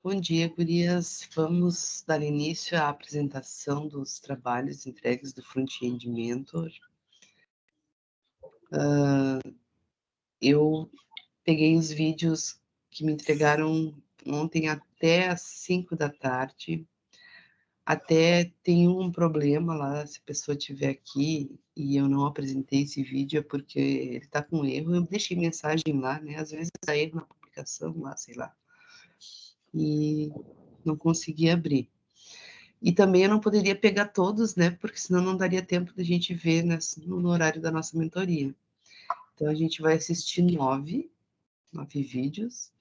Bom dia, gurias. Vamos dar início à apresentação dos trabalhos entregues do Front-End Mentor. Eu peguei os vídeos que me entregaram ontem até às 5 da tarde. Até tem um problema lá, se a pessoa estiver aqui e eu não apresentei esse vídeo, é porque ele está com erro. Eu deixei mensagem lá, né? Às vezes dá erro na publicação lá, sei lá. E não consegui abrir. E também eu não poderia pegar todos, né? Porque senão não daria tempo da gente ver no horário da nossa mentoria. Então a gente vai assistir 9 vídeos,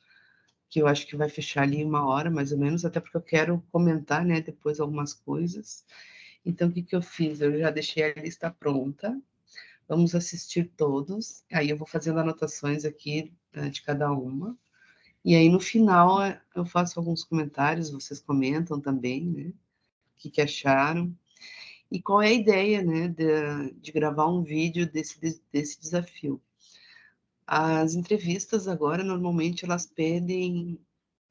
que eu acho que vai fechar ali 1 hora, mais ou menos, até porque eu quero comentar, né, depois algumas coisas. Então, o que que eu fiz? Eu já deixei a lista pronta, vamos assistir todos, aí eu vou fazendo anotações aqui, de cada uma, e aí no final eu faço alguns comentários, vocês comentam também, né, o que que acharam, e qual é a ideia, né, de gravar um vídeo desse desafio. As entrevistas agora, normalmente, elas pedem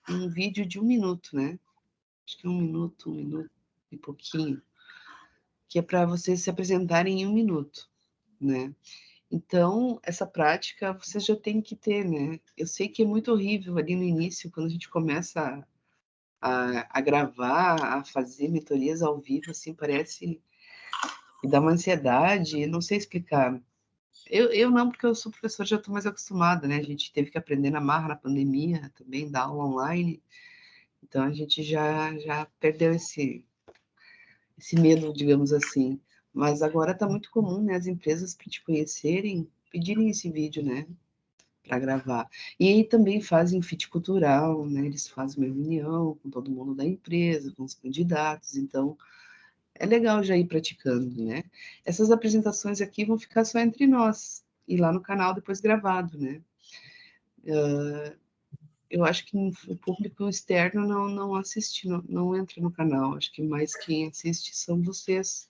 um vídeo de 1 minuto, né? Acho que 1 minuto e pouquinho, que é para vocês se apresentarem em 1 minuto, né? Então, essa prática vocês já têm que ter, né? Eu sei que é muito horrível ali no início, quando a gente começa a gravar, a fazer mentorias ao vivo, assim, parece que dá uma ansiedade, não sei explicar. Eu não, porque eu sou professora, já estou mais acostumada, né? A gente teve que aprender na marra na pandemia também, dar aula online, então a gente já perdeu esse medo, digamos assim. Mas agora está muito comum, né? As empresas, para te conhecerem, pedirem esse vídeo, né? Para gravar. E aí também fazem fit cultural, né? Eles fazem uma reunião com todo mundo da empresa, com os candidatos, então é legal já ir praticando, né? Essas apresentações aqui vão ficar só entre nós, e lá no canal depois gravado, né? Eu acho que o público externo não assiste, não entra no canal. Acho que mais quem assiste são vocês,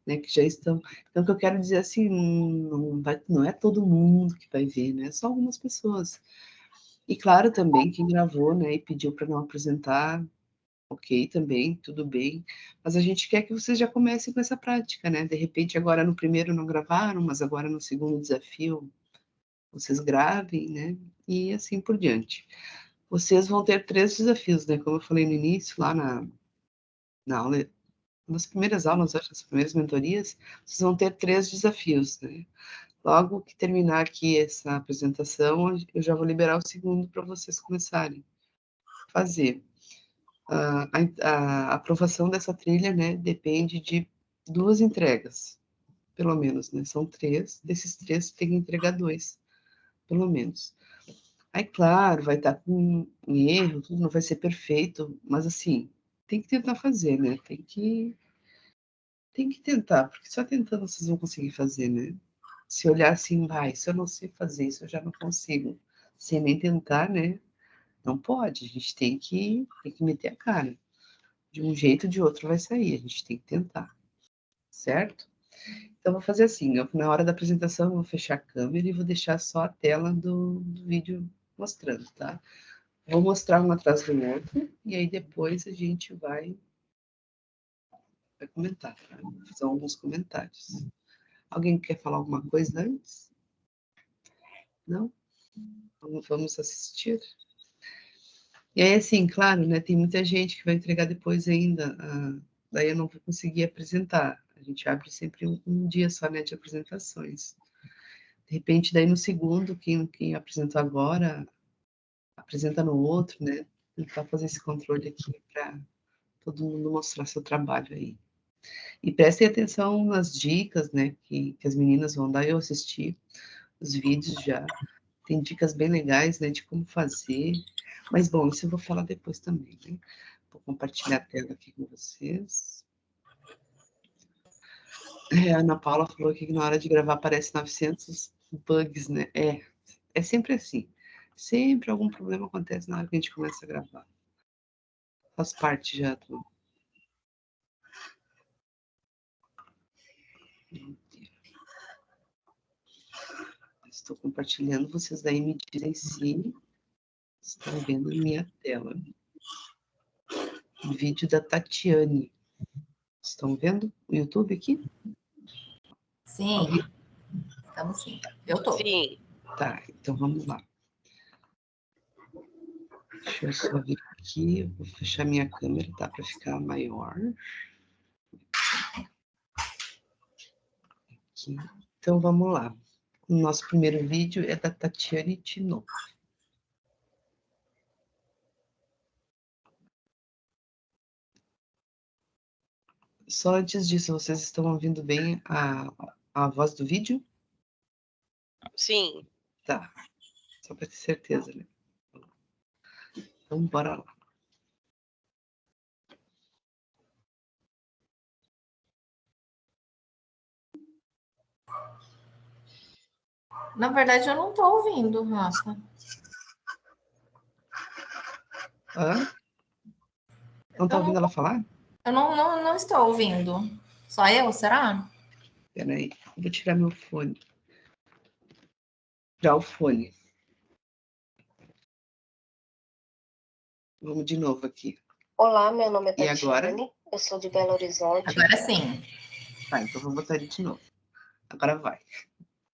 né, que já estão. Então, o que eu quero dizer assim, não é todo mundo que vai ver, né? Só algumas pessoas. E claro também quem gravou, né, e pediu para não apresentar, ok, também, tudo bem. Mas a gente quer que vocês já comecem com essa prática, né? De repente, agora no primeiro não gravaram, mas agora no segundo desafio vocês gravem, né? E assim por diante. Vocês vão ter 3 desafios, né? Como eu falei no início, lá na aula, nas primeiras aulas, nas primeiras mentorias, vocês vão ter 3 desafios, né? Logo que terminar aqui essa apresentação, eu já vou liberar o segundo para vocês começarem a fazer. A aprovação dessa trilha, né, depende de 2 entregas, pelo menos, né? São 3, desses 3 tem que entregar 2, pelo menos. Aí, claro, vai estar com um erro, tudo não vai ser perfeito, mas assim, tem que tentar fazer, né? Tem que tentar, porque só tentando vocês vão conseguir fazer, né? Se olhar assim, vai, se eu não sei fazer isso, eu já não consigo. Sem nem tentar, né? Não pode, a gente tem que meter a cara. De um jeito ou de outro vai sair, a gente tem que tentar, certo? Então, vou fazer assim, na hora da apresentação eu vou fechar a câmera e vou deixar só a tela do vídeo mostrando, tá? Vou mostrar um atrás do outro e aí depois a gente vai comentar, tá? Vou fazer alguns comentários. Alguém quer falar alguma coisa antes? Não? Vamos assistir? E aí, assim, claro, né, tem muita gente que vai entregar depois ainda, daí eu não vou conseguir apresentar. A gente abre sempre um dia só, né, de apresentações. De repente, daí no segundo, quem apresentou agora, apresenta no outro, né? Tentar fazer esse controle aqui para todo mundo mostrar seu trabalho aí. E prestem atenção nas dicas, né, que as meninas vão dar. Eu assisti os vídeos já. Tem dicas bem legais, né, de como fazer. Mas, bom, isso eu vou falar depois também, né? Vou compartilhar a tela aqui com vocês. A Ana Paula falou aqui que na hora de gravar aparece 900 bugs, né? É sempre assim. Sempre algum problema acontece na hora que a gente começa a gravar. Faz parte já do... Estou compartilhando, vocês daí me dizem se estão vendo a minha tela. Vídeo da Tatiane. Estão vendo o YouTube aqui? Sim, estamos sim. Eu tô. Sim. Tá, então vamos lá. Deixa eu só ver aqui, eu vou fechar minha câmera, tá? Para ficar maior. Aqui. Então vamos lá. O nosso primeiro vídeo é da Tatiane Tinoco. Só antes disso, vocês estão ouvindo bem a voz do vídeo? Sim. Tá. Só para ter certeza, né? Então, bora lá. Na verdade, eu não tô ouvindo, Rafa. Hã? Não tá ouvindo ela falar? Eu não estou ouvindo. Só eu, será? Peraí, vou tirar meu fone. Tirar o fone. Vamos de novo aqui. Olá, meu nome é E Tatiane, agora? eu sou de Belo Horizonte. Agora sim. Tá, então vou botar ele de novo. Agora vai.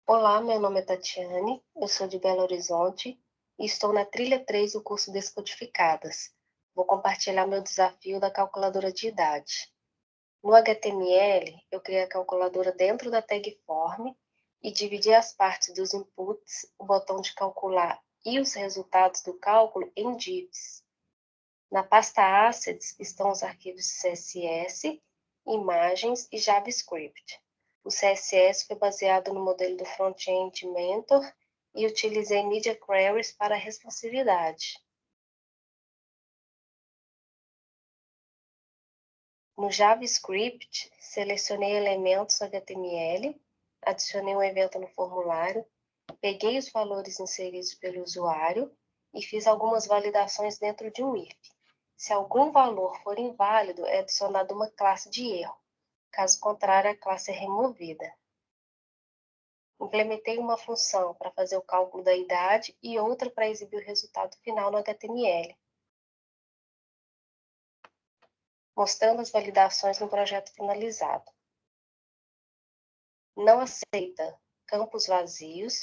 Olá, meu nome é Tatiane, eu sou de Belo Horizonte e estou na trilha 3 do curso Descodificadas. Vou compartilhar meu desafio da calculadora de idade. No HTML, eu criei a calculadora dentro da tag form e dividi as partes dos inputs, o botão de calcular e os resultados do cálculo em divs. Na pasta Assets estão os arquivos CSS, imagens e JavaScript. O CSS foi baseado no modelo do Front-End Mentor e utilizei Media Queries para a responsividade. No JavaScript, selecionei elementos HTML, adicionei um evento no formulário, peguei os valores inseridos pelo usuário e fiz algumas validações dentro de um if. Se algum valor for inválido, é adicionada uma classe de erro. Caso contrário, a classe é removida. Implementei uma função para fazer o cálculo da idade e outra para exibir o resultado final no HTML, mostrando as validações no projeto finalizado. Não aceita campos vazios.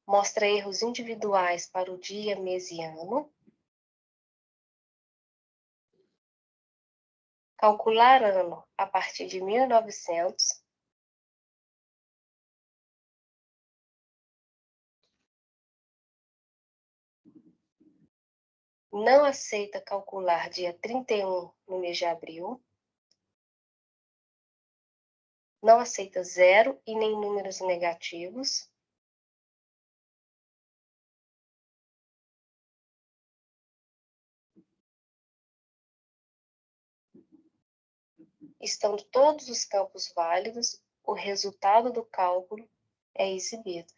Mostra erros individuais para o dia, mês e ano. Calcular ano a partir de 1900. Não aceita calcular dia 31 no mês de abril. Não aceita zero e nem números negativos. Estando todos os campos válidos, o resultado do cálculo é exibido.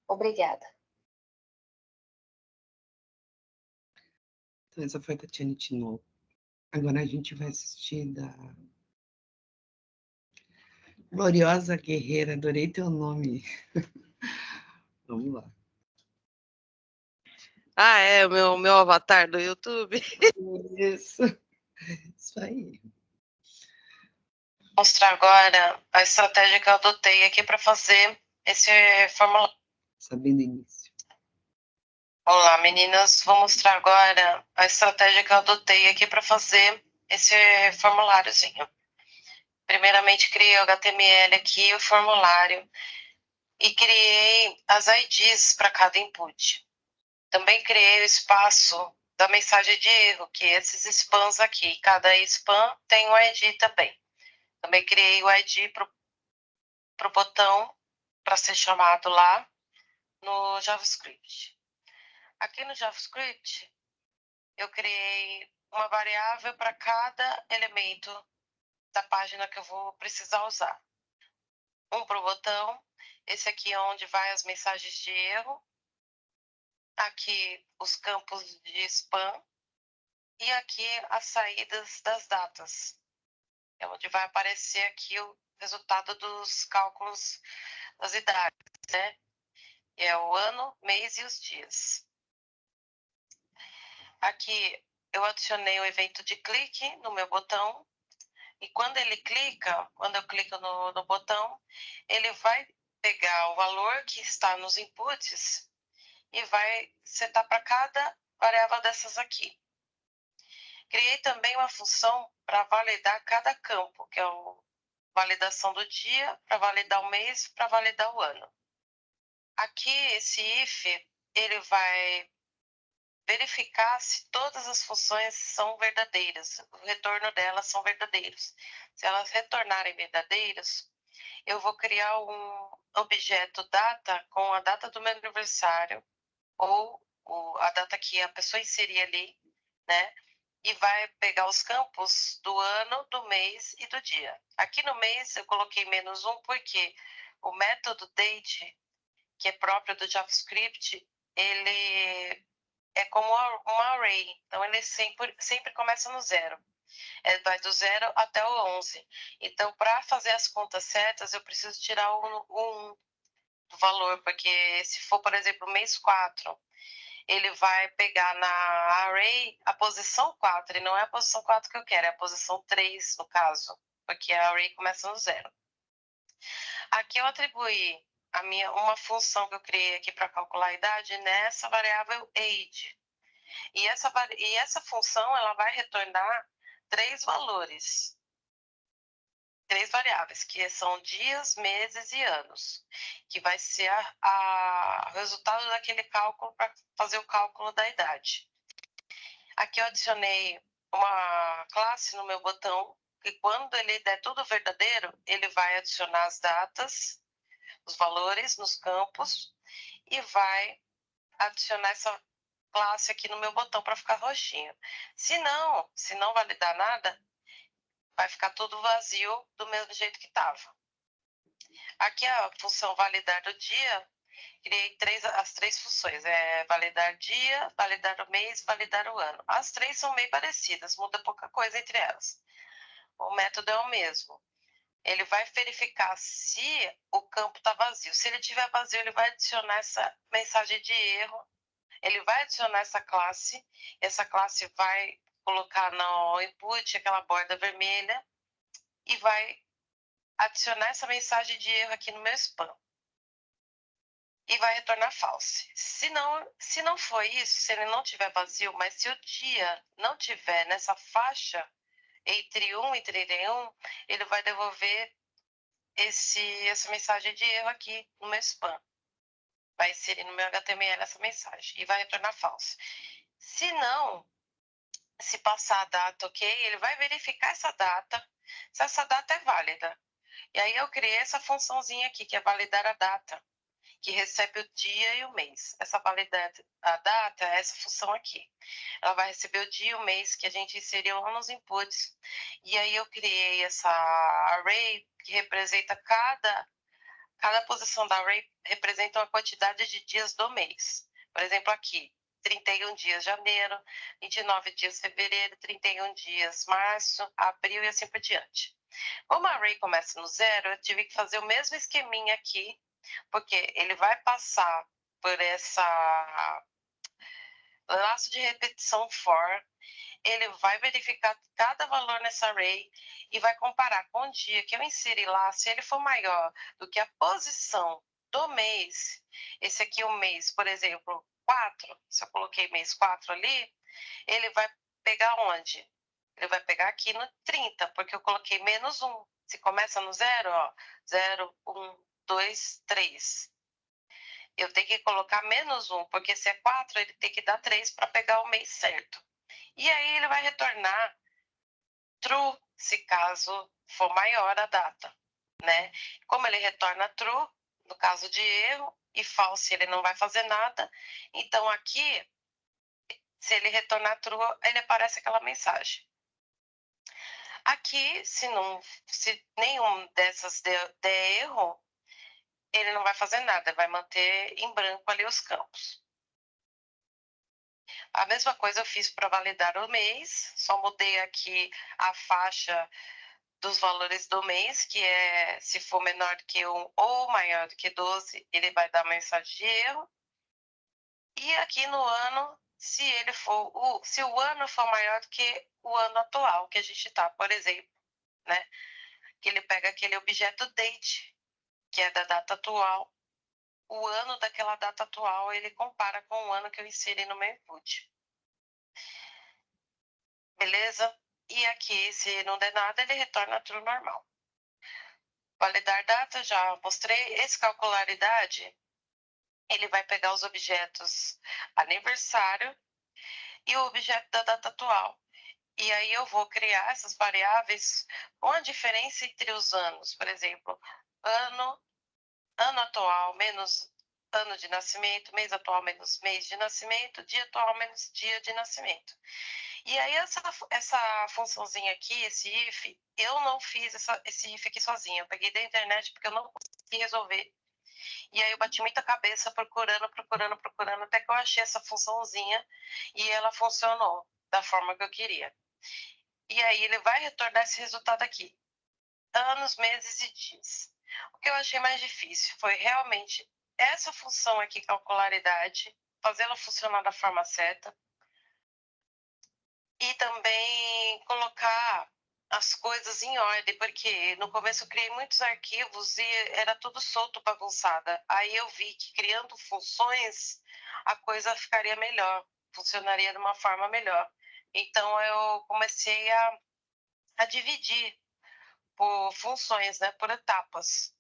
Obrigada. Então, essa foi a Tatiane Tinoco. Agora a gente vai assistir da Gloriosa Guerreira. Adorei teu nome. Vamos lá. Ah, é o meu avatar do YouTube? Isso. Isso aí. Vou mostrar agora a estratégia que eu adotei aqui para fazer esse formulário. Sabendo o início. Olá, meninas. Vou mostrar agora a estratégia que eu adotei aqui para fazer esse formuláriozinho. Primeiramente, criei o HTML aqui, o formulário, e criei as IDs para cada input. Também criei o espaço da mensagem de erro, que é esses spams aqui. Cada spam tem um ID também. Também criei o ID para o botão para ser chamado lá no JavaScript. Aqui no JavaScript, eu criei uma variável para cada elemento da página que eu vou precisar usar. um para o botão. Esse aqui é onde vai as mensagens de erro. Aqui os campos de spam. E aqui as saídas das datas. É onde vai aparecer aqui o resultado dos cálculos das idades, né? É o ano, mês e os dias. Aqui eu adicionei o evento de clique no meu botão. E quando ele clica, quando eu clico no botão, ele vai pegar o valor que está nos inputs e vai setar para cada variável dessas aqui. Criei também uma função para validar cada campo, que é a validação do dia, para validar o mês, para validar o ano. Aqui, esse if, ele vai verificar se todas as funções são verdadeiras, o retorno delas são verdadeiros. Se elas retornarem verdadeiras, eu vou criar um objeto data com a data do meu aniversário, ou a data que a pessoa inserir ali, né? E vai pegar os campos do ano, do mês e do dia. Aqui no mês eu coloquei -1 porque o método date, que é próprio do JavaScript, ele é como uma array, então ele sempre começa no 0. Vai do 0 até o 11. Então, para fazer as contas certas, eu preciso tirar o 1 do valor, porque se for, por exemplo, mês 4, ele vai pegar na array a posição 4, e não é a posição 4 que eu quero, é a posição 3, no caso, porque a array começa no 0. Aqui eu atribuí uma função que eu criei aqui para calcular a idade nessa variável age. E essa função ela vai retornar 3 valores, 3 variáveis, que são dias, meses e anos, que vai ser o resultado daquele cálculo para fazer o cálculo da idade. Aqui eu adicionei uma classe no meu botão, que quando ele der tudo verdadeiro, ele vai adicionar as datas, os valores nos campos, e vai adicionar essa classe aqui no meu botão para ficar roxinho. Se não validar nada, vai ficar tudo vazio do mesmo jeito que estava. Aqui a função validar do dia, criei as 3 funções, validar dia, validar o mês, validar o ano. As 3 são meio parecidas, muda pouca coisa entre elas. O método é o mesmo. Ele vai verificar se o campo está vazio. Se ele estiver vazio, ele vai adicionar essa mensagem de erro. Ele vai adicionar essa classe vai colocar no input aquela borda vermelha e vai adicionar essa mensagem de erro aqui no meu spam. E vai retornar false. Se não for isso, se ele não tiver vazio, mas se o dia não tiver nessa faixa entre 1 e 31, ele vai devolver essa mensagem de erro aqui no meu spam. Vai inserir no meu HTML essa mensagem e vai retornar false. Se passar a data, ok, ele vai verificar essa data, se essa data é válida. E aí eu criei essa funçãozinha aqui, que é validar a data, que recebe o dia e o mês. Essa validar a data é essa função aqui. Ela vai receber o dia e o mês que a gente inseriu lá nos inputs. E aí eu criei essa array que representa cada posição da array representa uma quantidade de dias do mês. Por exemplo, aqui, 31 dias janeiro, 29 dias fevereiro, 31 dias março, abril e assim por diante. Como a array começa no 0, eu tive que fazer o mesmo esqueminha aqui, porque ele vai passar por essa laço de repetição for, ele vai verificar cada valor nessa array e vai comparar com o dia que eu inseri lá, se ele for maior do que a posição do mês, esse aqui é o mês, por exemplo, 4, se eu coloquei mês 4 ali, ele vai pegar onde? Ele vai pegar aqui no 30, porque eu coloquei -1. Se começa no 0, ó, 0, 1, 2, 3. Eu tenho que colocar -1, porque se é 4, ele tem que dar 3 para pegar o mês certo. E aí ele vai retornar true, se caso for maior a data, né? Como ele retorna true, no caso de erro, e false ele não vai fazer nada, então aqui, se ele retornar true, ele aparece aquela mensagem. Aqui, se nenhum dessas der erro, ele não vai fazer nada, vai manter em branco ali os campos. A mesma coisa eu fiz para validar o mês, só mudei aqui a faixa dos valores do mês, que é se for menor do que 1 ou maior do que 12, ele vai dar mensagem de erro. E aqui no ano, se o ano for maior do que o ano atual que a gente está, por exemplo, né? Que ele pega aquele objeto date, que é da data atual, o ano daquela data atual, ele compara com o ano que eu inseri no meu input. Beleza? E aqui, se não der nada, ele retorna tudo normal. Validar data, já mostrei. Esse calcular idade, ele vai pegar os objetos aniversário e o objeto da data atual. E aí eu vou criar essas variáveis com a diferença entre os anos. Por exemplo, ano atual menos ano de nascimento, mês atual menos mês de nascimento, dia atual menos dia de nascimento. E aí essa funçãozinha aqui, esse if, eu não fiz esse if aqui sozinha. Eu peguei da internet porque eu não consegui resolver. E aí eu bati muita cabeça procurando, até que eu achei essa funçãozinha e ela funcionou da forma que eu queria. E aí ele vai retornar esse resultado aqui. Anos, meses e dias. O que eu achei mais difícil foi realmente essa função aqui, calcular idade, fazê-la funcionar da forma certa. E também colocar as coisas em ordem, porque no começo eu criei muitos arquivos e era tudo solto, bagunçada. Aí eu vi que criando funções a coisa ficaria melhor, funcionaria de uma forma melhor. Então eu comecei a dividir por funções, né, por etapas.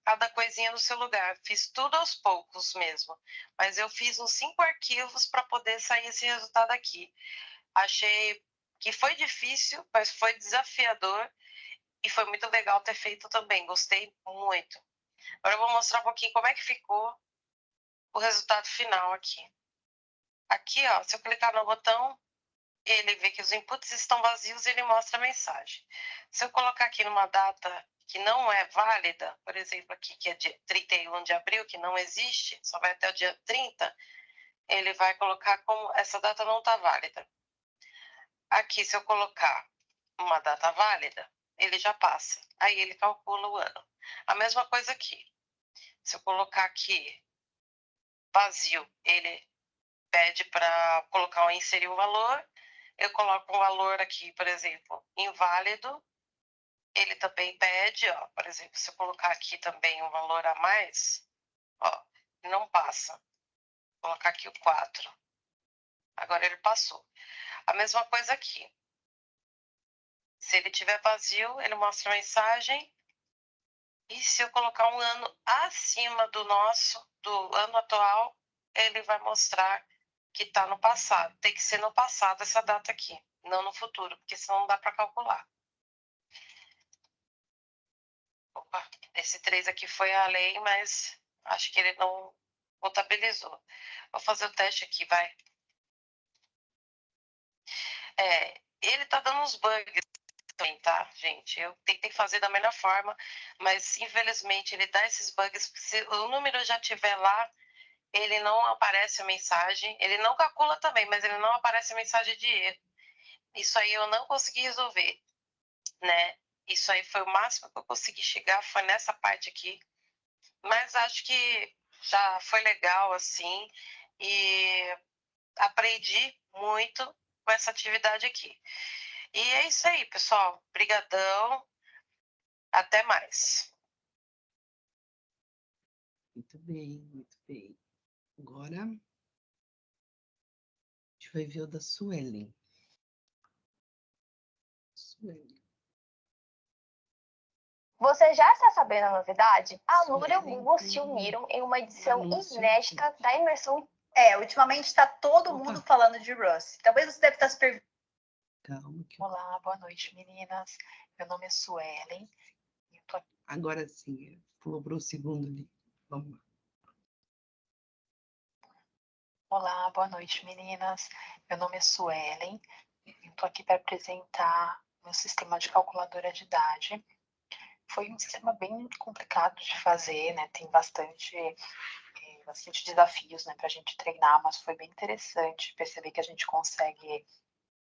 Cada coisinha no seu lugar. Fiz tudo aos poucos mesmo. Mas eu fiz uns 5 arquivos para poder sair esse resultado aqui. Achei que foi difícil, mas foi desafiador e foi muito legal ter feito também. Gostei muito. Agora eu vou mostrar um pouquinho como é que ficou o resultado final aqui. Aqui, ó, se eu clicar no botão, ele vê que os inputs estão vazios e ele mostra a mensagem. Se eu colocar aqui numa data que não é válida, por exemplo, aqui que é dia 31 de abril, que não existe, só vai até o dia 30, ele vai colocar como essa data não está válida. Aqui, se eu colocar uma data válida, ele já passa. Aí ele calcula o ano. A mesma coisa aqui. Se eu colocar aqui vazio, ele pede para colocar ou inserir o valor. Eu coloco um valor aqui, por exemplo, inválido. Ele também pede, ó, por exemplo, se eu colocar aqui também um valor a mais, ó, não passa. Vou colocar aqui o 4. Agora ele passou. A mesma coisa aqui. Se ele tiver vazio, ele mostra a mensagem. E se eu colocar um ano acima do ano atual, ele vai mostrar que está no passado. Tem que ser no passado essa data aqui, não no futuro, porque senão não dá para calcular. Opa, esse 3 aqui foi além, mas acho que ele não contabilizou. Vou fazer o teste aqui, vai. Ele tá dando uns bugs também, tá, gente? Eu tentei fazer da melhor forma, mas infelizmente ele dá esses bugs, porque se o número já estiver lá, ele não aparece a mensagem, ele não calcula também, mas ele não aparece a mensagem de erro. Isso aí eu não consegui resolver, né? Isso aí foi o máximo que eu consegui chegar, foi nessa parte aqui. Mas acho que já foi legal, assim, e aprendi muito com essa atividade aqui. E é isso aí, pessoal. Obrigadão. Até mais. Muito bem, muito bem. Agora, a gente vai ver o da Suelen. Suelen. Você já está sabendo a novidade? A Lura e o Google se uniram em uma edição inédita da imersão. Ultimamente está todo mundo falando de Rust. Talvez você deve estar se perguntando. Calma. Olá, boa noite, meninas. Meu nome é Suelen. Agora sim, pulou para o segundo ali. Vamos lá. Olá, boa noite, meninas. Meu nome é Suelen. Eu estou aqui para apresentar meu sistema de calculadora de idade. Foi um sistema bem complicado de fazer, né? Tem bastante desafios, né, para a gente treinar, mas foi bem interessante perceber que a gente consegue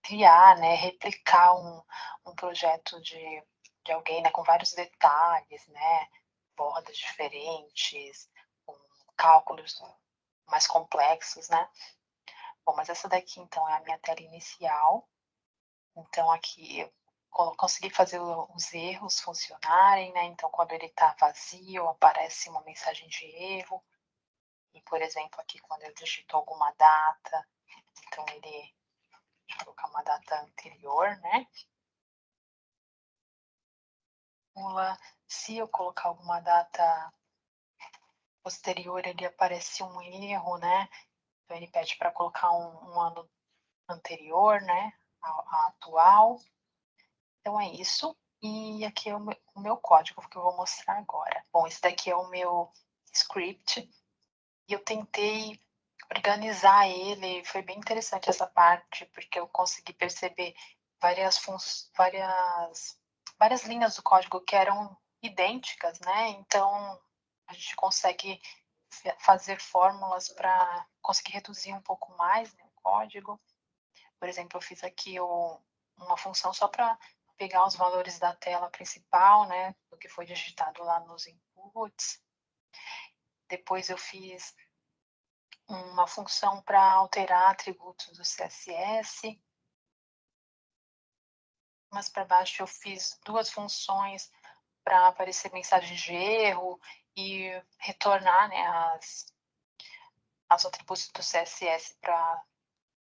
criar, né, replicar um projeto de alguém, né, com vários detalhes, né, bordas diferentes, com cálculos mais complexos, né. Bom, mas essa daqui, então, é a minha tela inicial. Então, aqui eu consegui fazer os erros funcionarem, né, então, quando ele está vazio, aparece uma mensagem de erro. E, por exemplo, aqui, quando eu digito alguma data, então ele... Deixa eu colocar uma data anterior, né? Se eu colocar alguma data posterior, ele aparece um erro, né? Então, ele pede para colocar um ano anterior, né? A atual. Então, é isso. E aqui é o meu código que eu vou mostrar agora. Bom, esse daqui é o meu script. E eu tentei organizar ele. Foi bem interessante essa parte, porque eu consegui perceber várias linhas do código que eram idênticas, né? Então, a gente consegue fazer fórmulas para conseguir reduzir um pouco mais, né, o código. Por exemplo, eu fiz aqui uma função só para pegar os valores da tela principal, né, do que foi digitado lá nos inputs. Depois eu fiz uma função para alterar atributos do CSS. Mas para baixo eu fiz duas funções para aparecer mensagem de erro e retornar, né, as atributos do CSS para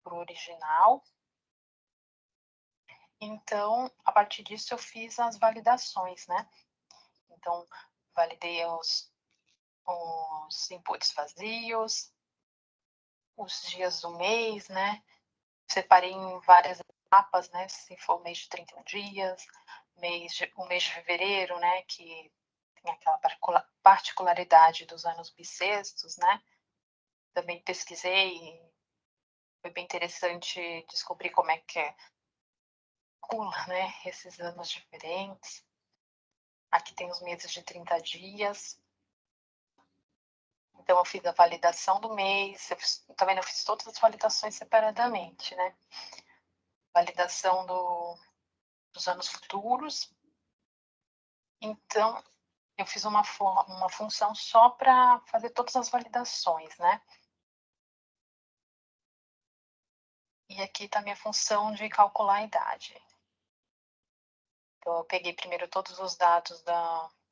o original. Então, a partir disso eu fiz as validações, né? Então, validei os inputs vazios, os dias do mês, né? Separei em várias etapas, né? Se for mês de 31 dias, o mês de fevereiro, né? Que tem aquela particularidade dos anos bissextos, né? Também pesquisei e foi bem interessante descobrir como é que calcula, né? Esses anos diferentes. Aqui tem os meses de 30 dias. Então, eu fiz a validação do mês. Também eu fiz todas as validações separadamente, né? Validação dos anos futuros. Então, eu fiz uma função só para fazer todas as validações, né? E aqui está a minha função de calcular a idade. Então, eu peguei primeiro todos os dados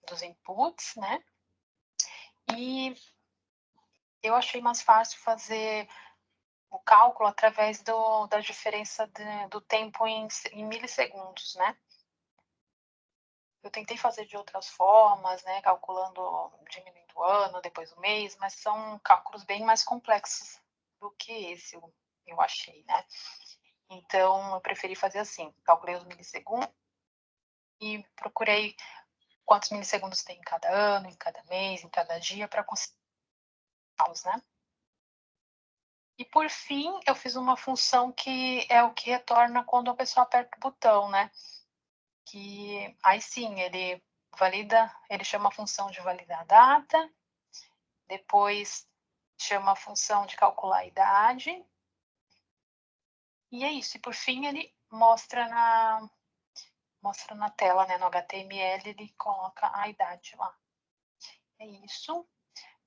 dos inputs, né? E eu achei mais fácil fazer o cálculo através da diferença do tempo em milissegundos, né? Eu tentei fazer de outras formas, né? Calculando, diminuindo o ano, depois o mês, mas são cálculos bem mais complexos do que esse, eu achei, né? Então, eu preferi fazer assim, calculei os milissegundos e procurei quantos milissegundos tem em cada ano, em cada mês, em cada dia, para conseguir, né? E, por fim, eu fiz uma função que é o que retorna quando a pessoa aperta o botão, né? Que aí sim, ele chama a função de validar a data, depois chama a função de calcular a idade, e é isso. E, por fim, ele mostra na tela, né? No HTML, ele coloca a idade lá. É isso.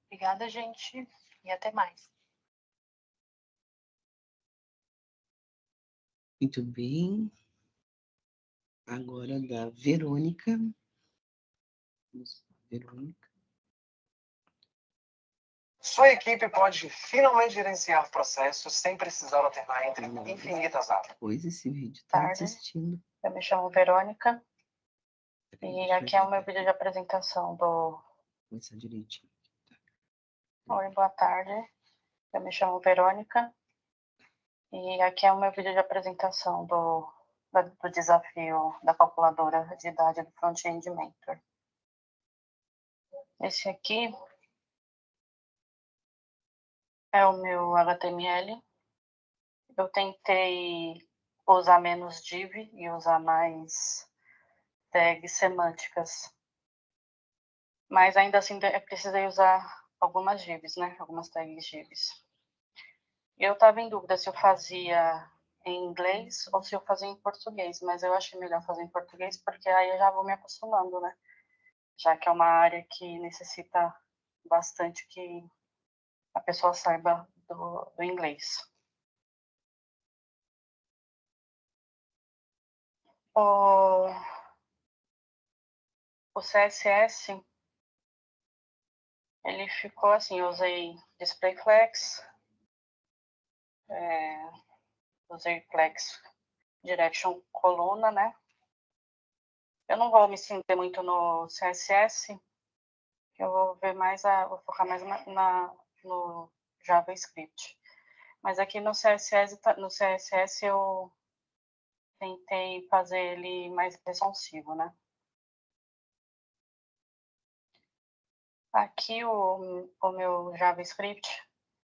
Obrigada, gente, e até mais. Muito bem. Agora da Verônica. Verônica. Sua equipe pode finalmente gerenciar processos sem precisar alternar entre infinitas abas. Pois esse vídeo está assistindo. Eu me chamo Verônica e aqui é o meu vídeo de apresentação do... Começar direitinho. Oi, boa tarde. Eu me chamo Verônica e aqui é o meu vídeo de apresentação do desafio da calculadora de idade do Front-End Mentor. Esse aqui é o meu HTML. Eu tentei usar menos div e usar mais tags semânticas. Mas ainda assim eu precisei usar algumas divs, né? Algumas tags divs. Eu estava em dúvida se eu fazia em inglês ou se eu fazia em português, mas eu achei melhor fazer em português porque aí eu já vou me acostumando, né? Já que é uma área que necessita bastante que a pessoa saiba do inglês. O CSS, ele ficou assim, eu usei DisplayFlex, usei Flex Direction coluna, né? Eu não vou me estender muito no CSS, eu vou ver mais vou focar mais no JavaScript. Mas aqui no CSS eu tentei fazer ele mais responsivo, né? Aqui o meu JavaScript,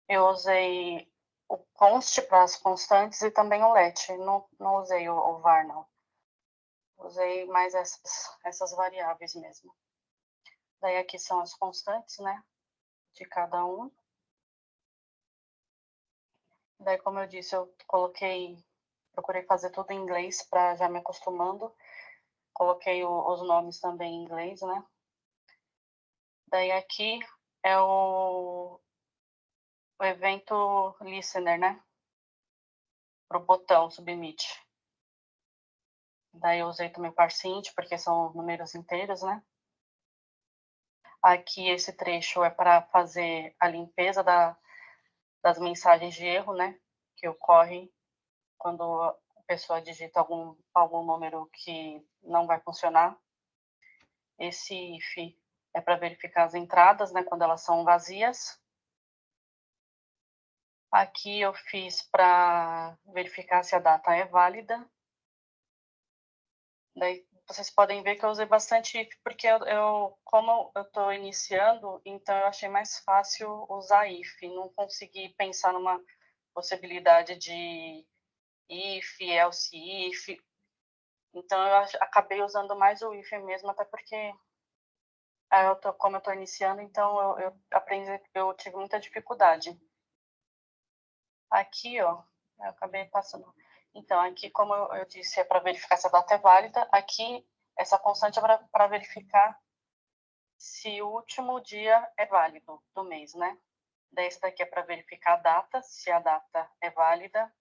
eu usei o const para as constantes e também o let. Não usei o var, não. Usei mais essas variáveis mesmo. Daí aqui são as constantes, né? De cada um. Daí, como eu disse, eu procurei fazer tudo em inglês para já me acostumando. Coloquei os nomes também em inglês, né? Daí aqui é o evento listener, né? Pro botão submit. Daí eu usei também parseInt, porque são números inteiros, né? Aqui esse trecho é para fazer a limpeza das mensagens de erro, né? Que ocorre quando a pessoa digita algum número que não vai funcionar. Esse if é para verificar as entradas, né? Quando elas são vazias. Aqui eu fiz para verificar se a data é válida. Daí vocês podem ver que eu usei bastante if, porque como eu estou iniciando, então eu achei mais fácil usar if. Não consegui pensar numa possibilidade de if, else if. Então eu acabei usando mais o if mesmo, até porque como eu estou iniciando, então eu tive muita dificuldade. Aqui, ó, eu acabei passando. Então, aqui, como eu disse, é para verificar se a data é válida. Aqui, essa constante é para verificar se o último dia é válido do mês, né? Daí, esse daqui é para verificar a data, se a data é válida.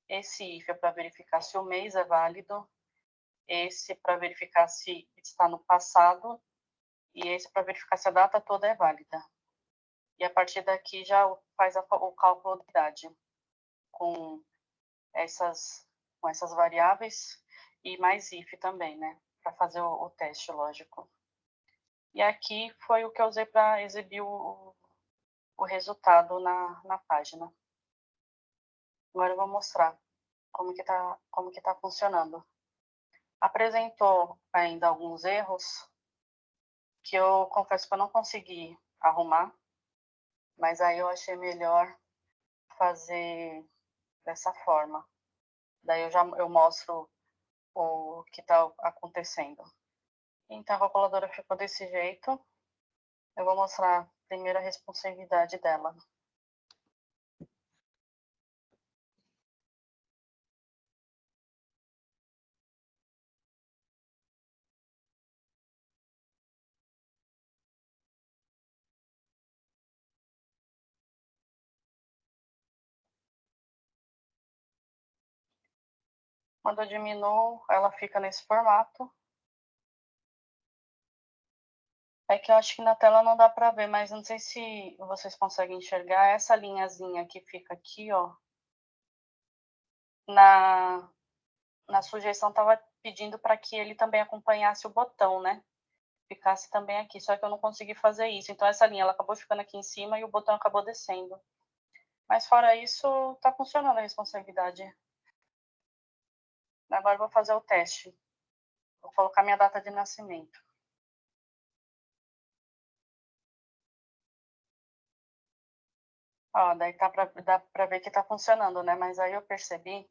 Esse if é para verificar se o mês é válido. Esse para verificar se está no passado. E esse para verificar se a data toda é válida. E a partir daqui já faz o cálculo da idade com essas variáveis e mais if também, né? Para fazer o teste, lógico. E aqui foi o que eu usei para exibir o resultado na página. Agora eu vou mostrar como que tá funcionando. Apresentou ainda alguns erros que eu confesso que eu não consegui arrumar, mas aí eu achei melhor fazer dessa forma. Daí eu mostro o que está acontecendo. Então, a calculadora ficou desse jeito. Eu vou mostrar a primeira responsividade dela. Quando eu diminuo, ela fica nesse formato. É que eu acho que na tela não dá para ver, mas não sei se vocês conseguem enxergar essa linhazinha que fica aqui, ó. Na sugestão estava pedindo para que ele também acompanhasse o botão, né? Ficasse também aqui, só que eu não consegui fazer isso. Então essa linha ela acabou ficando aqui em cima e o botão acabou descendo. Mas fora isso, tá funcionando a responsabilidade. Agora eu vou fazer o teste. Vou colocar minha data de nascimento. Ó, daí dá pra ver que tá funcionando, né? Mas aí eu percebi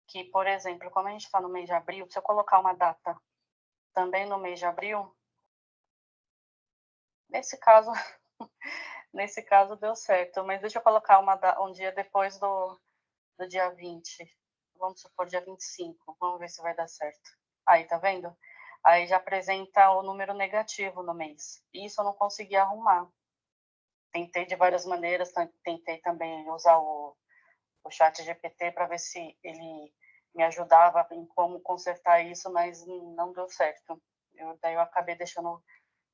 que, por exemplo, como a gente está no mês de abril, se eu colocar uma data também no mês de abril, nesse caso, nesse caso deu certo, mas deixa eu colocar um dia depois do dia 20, vamos supor dia 25, vamos ver se vai dar certo. Aí, tá vendo? Aí já apresenta o número negativo no mês. Isso eu não consegui arrumar. Tentei de várias maneiras, tentei também usar o chat GPT para ver se ele me ajudava em como consertar isso, mas não deu certo. Daí eu acabei deixando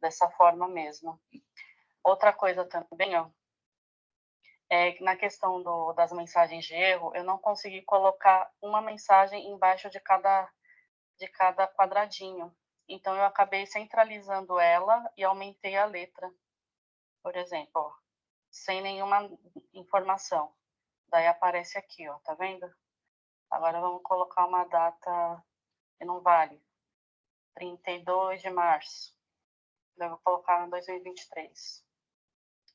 dessa forma mesmo. Outra coisa também, ó, é que na questão das mensagens de erro, eu não consegui colocar uma mensagem embaixo de cada quadradinho. Então, eu acabei centralizando ela e aumentei a letra, por exemplo, ó, sem nenhuma informação. Daí aparece aqui, ó, tá vendo? Agora vamos colocar uma data que não vale. 32 de março. Eu vou colocar 2023.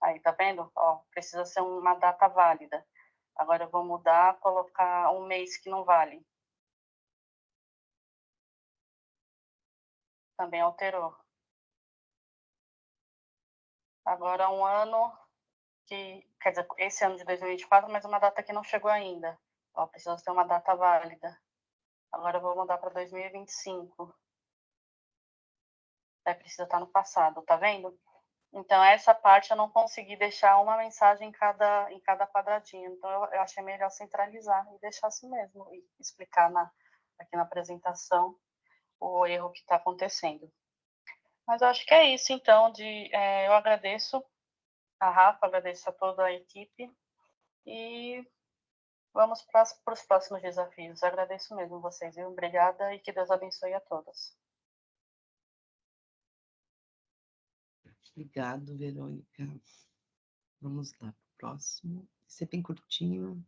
Aí, tá vendo? Ó, precisa ser uma data válida. Agora eu vou mudar, colocar um mês que não vale. Também alterou. Agora um ano que, quer dizer, esse ano de 2024, mas uma data que não chegou ainda. Ó, precisa ter uma data válida. Agora eu vou mudar para 2025. Aí precisa estar no passado, tá vendo? Então, essa parte eu não consegui deixar uma mensagem em cada quadradinho. Então, eu achei melhor centralizar e deixar assim mesmo. E explicar aqui na apresentação o erro que está acontecendo. Mas eu acho que é isso, então. Eu agradeço a Rafa, agradeço a toda a equipe. E vamos para os próximos desafios. Eu agradeço mesmo vocês, viu? Obrigada e que Deus abençoe a todos. Obrigado, Verônica. Vamos lá para o próximo. Esse é bem curtinho.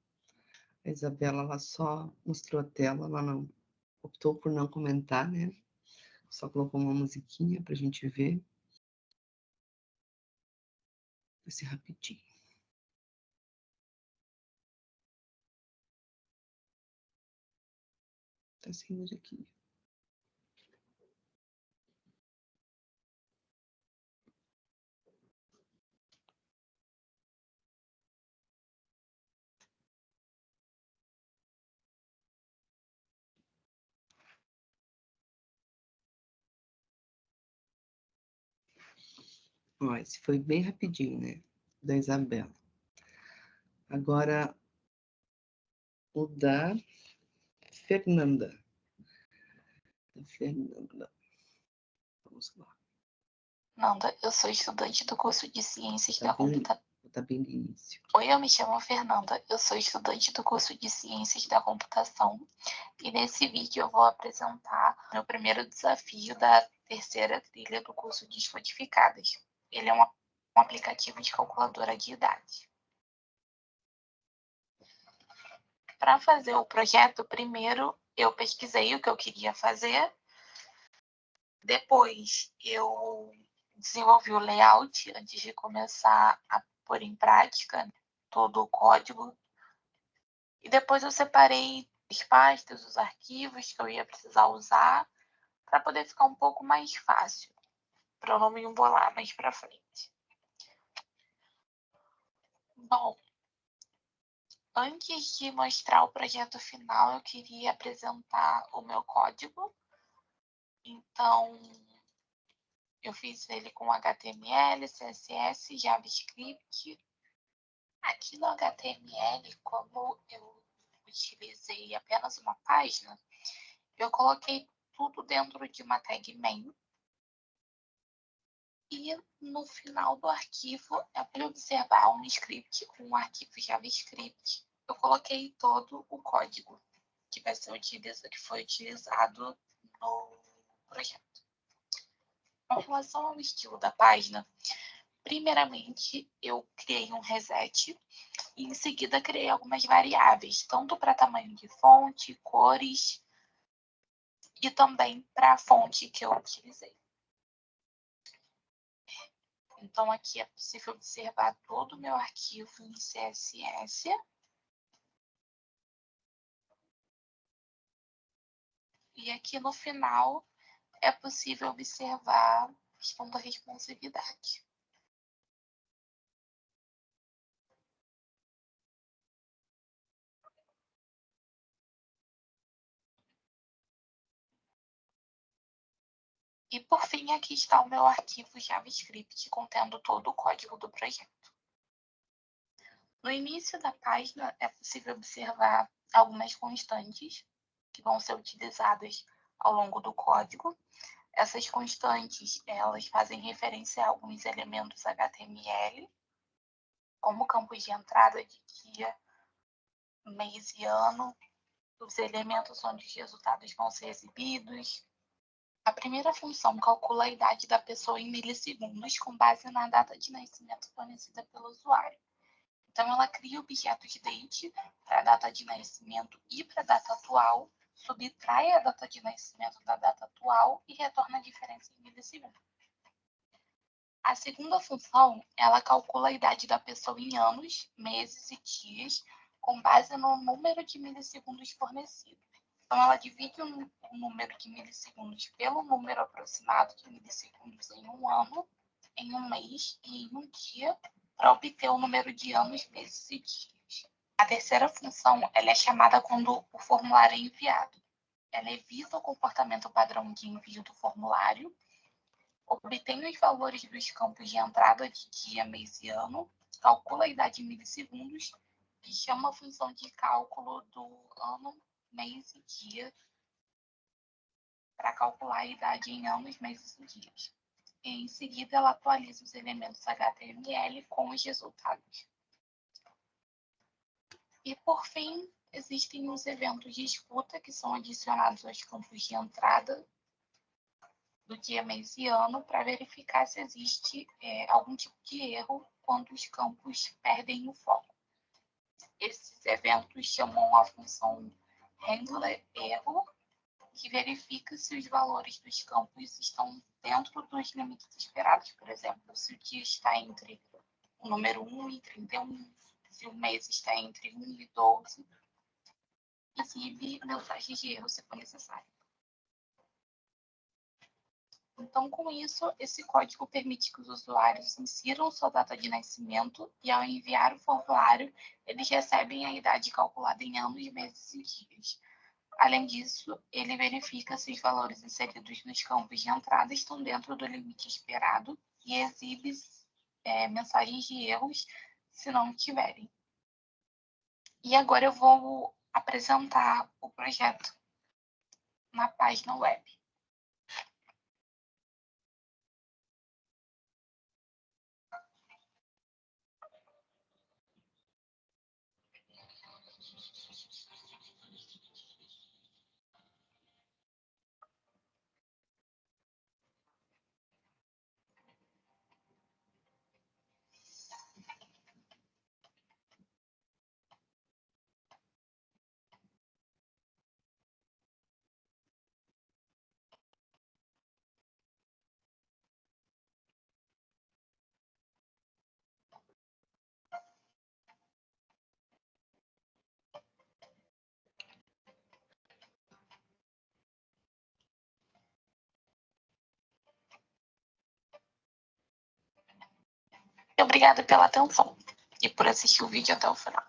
A Isabela, ela só mostrou a tela, ela não optou por não comentar, né? Só colocou uma musiquinha para a gente ver. Vai ser rapidinho. Tá sem musiquinha. Ó, esse foi bem rapidinho, né? Da Isabela. Agora, o da Fernanda. Vamos lá. Fernanda, eu sou estudante do curso de Ciências da Computação. Tá bem no início. Oi, eu me chamo Fernanda, eu sou estudante do curso de Ciências da Computação e nesse vídeo eu vou apresentar meu primeiro desafio da terceira trilha do curso de Descodificadas. Ele é um aplicativo de calculadora de idade. Para fazer o projeto, primeiro eu pesquisei o que eu queria fazer, depois eu desenvolvi o layout antes de começar a pôr em prática todo o código. E depois eu separei as pastas, os arquivos que eu ia precisar usar para poder ficar um pouco mais fácil, para eu não me embolar mais para frente. Bom, antes de mostrar o projeto final, eu queria apresentar o meu código. Então, eu fiz ele com HTML, CSS, JavaScript. Aqui no HTML, como eu utilizei apenas uma página, eu coloquei tudo dentro de uma tag main. E no final do arquivo, é para observar um script com um arquivo JavaScript. Eu coloquei todo o código que foi utilizado no projeto. Com relação ao estilo da página, primeiramente eu criei um reset e em seguida criei algumas variáveis, tanto para tamanho de fonte, cores e também para a fonte que eu utilizei. Então, aqui é possível observar todo o meu arquivo em CSS. E aqui no final é possível observar a questão da responsividade. E por fim, aqui está o meu arquivo JavaScript contendo todo o código do projeto. No início da página é possível observar algumas constantes que vão ser utilizadas ao longo do código. Essas constantes, elas fazem referência a alguns elementos HTML, como campos de entrada de dia, mês e ano, os elementos onde os resultados vão ser exibidos. A primeira função calcula a idade da pessoa em milissegundos com base na data de nascimento fornecida pelo usuário. Então, ela cria objetos date para a data de nascimento e para a data atual, subtrai a data de nascimento da data atual e retorna a diferença em milissegundos. A segunda função, ela calcula a idade da pessoa em anos, meses e dias, com base no número de milissegundos fornecido. Então, ela divide o número de milissegundos pelo número aproximado de milissegundos em um ano, em um mês e em um dia, para obter o número de anos, meses e dias. A terceira função, ela é chamada quando o formulário é enviado. Ela evita o comportamento padrão de envio do formulário, obtém os valores dos campos de entrada de dia, mês e ano, calcula a idade em milissegundos e chama a função de cálculo do ano, mês e dia para calcular a idade em anos, meses e dias. E, em seguida, ela atualiza os elementos HTML com os resultados. E, por fim, existem os eventos de escuta que são adicionados aos campos de entrada do dia, mês e ano para verificar se existe algum tipo de erro quando os campos perdem o foco. Esses eventos chamam a função handler erro, que verifica se os valores dos campos estão dentro dos limites esperados. Por exemplo, se o dia está entre o número 1 e 31, se o mês está entre 1 e 12, exibe mensagens de erro se for necessário. Então, com isso, esse código permite que os usuários insiram sua data de nascimento e, ao enviar o formulário, eles recebem a idade calculada em anos, meses e dias. Além disso, ele verifica se os valores inseridos nos campos de entrada estão dentro do limite esperado e exibe mensagens de erros se não tiverem. E agora eu vou apresentar o projeto na página web. Obrigada pela atenção e por assistir o vídeo até o final.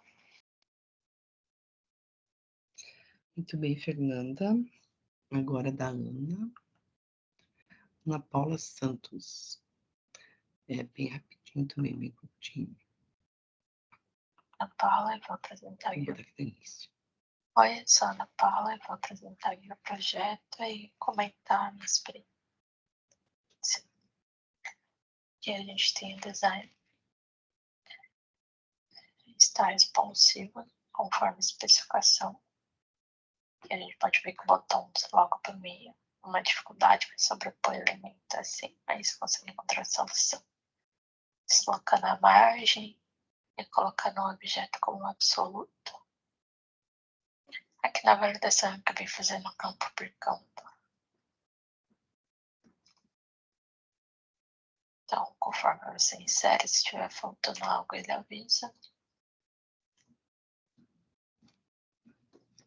Muito bem, Fernanda. Agora da Ana. Ana Paula Santos. É bem rapidinho também, bem curtinho. Ana Paula, eu vou apresentar Vou botar aqui no início. Oi, eu sou a Ana Paula, eu vou apresentar o projeto e comentar a minha experiência. Aqui a gente tem o design está responsiva conforme a especificação. E a gente pode ver que o botão desloca para o meio. Uma dificuldade para sobrepor elemento assim, mas consegue encontrar a solução. Deslocando a margem e colocando o objeto como absoluto. Aqui na validação eu acabei fazendo campo por campo. Então, conforme você insere, se estiver faltando algo, ele avisa.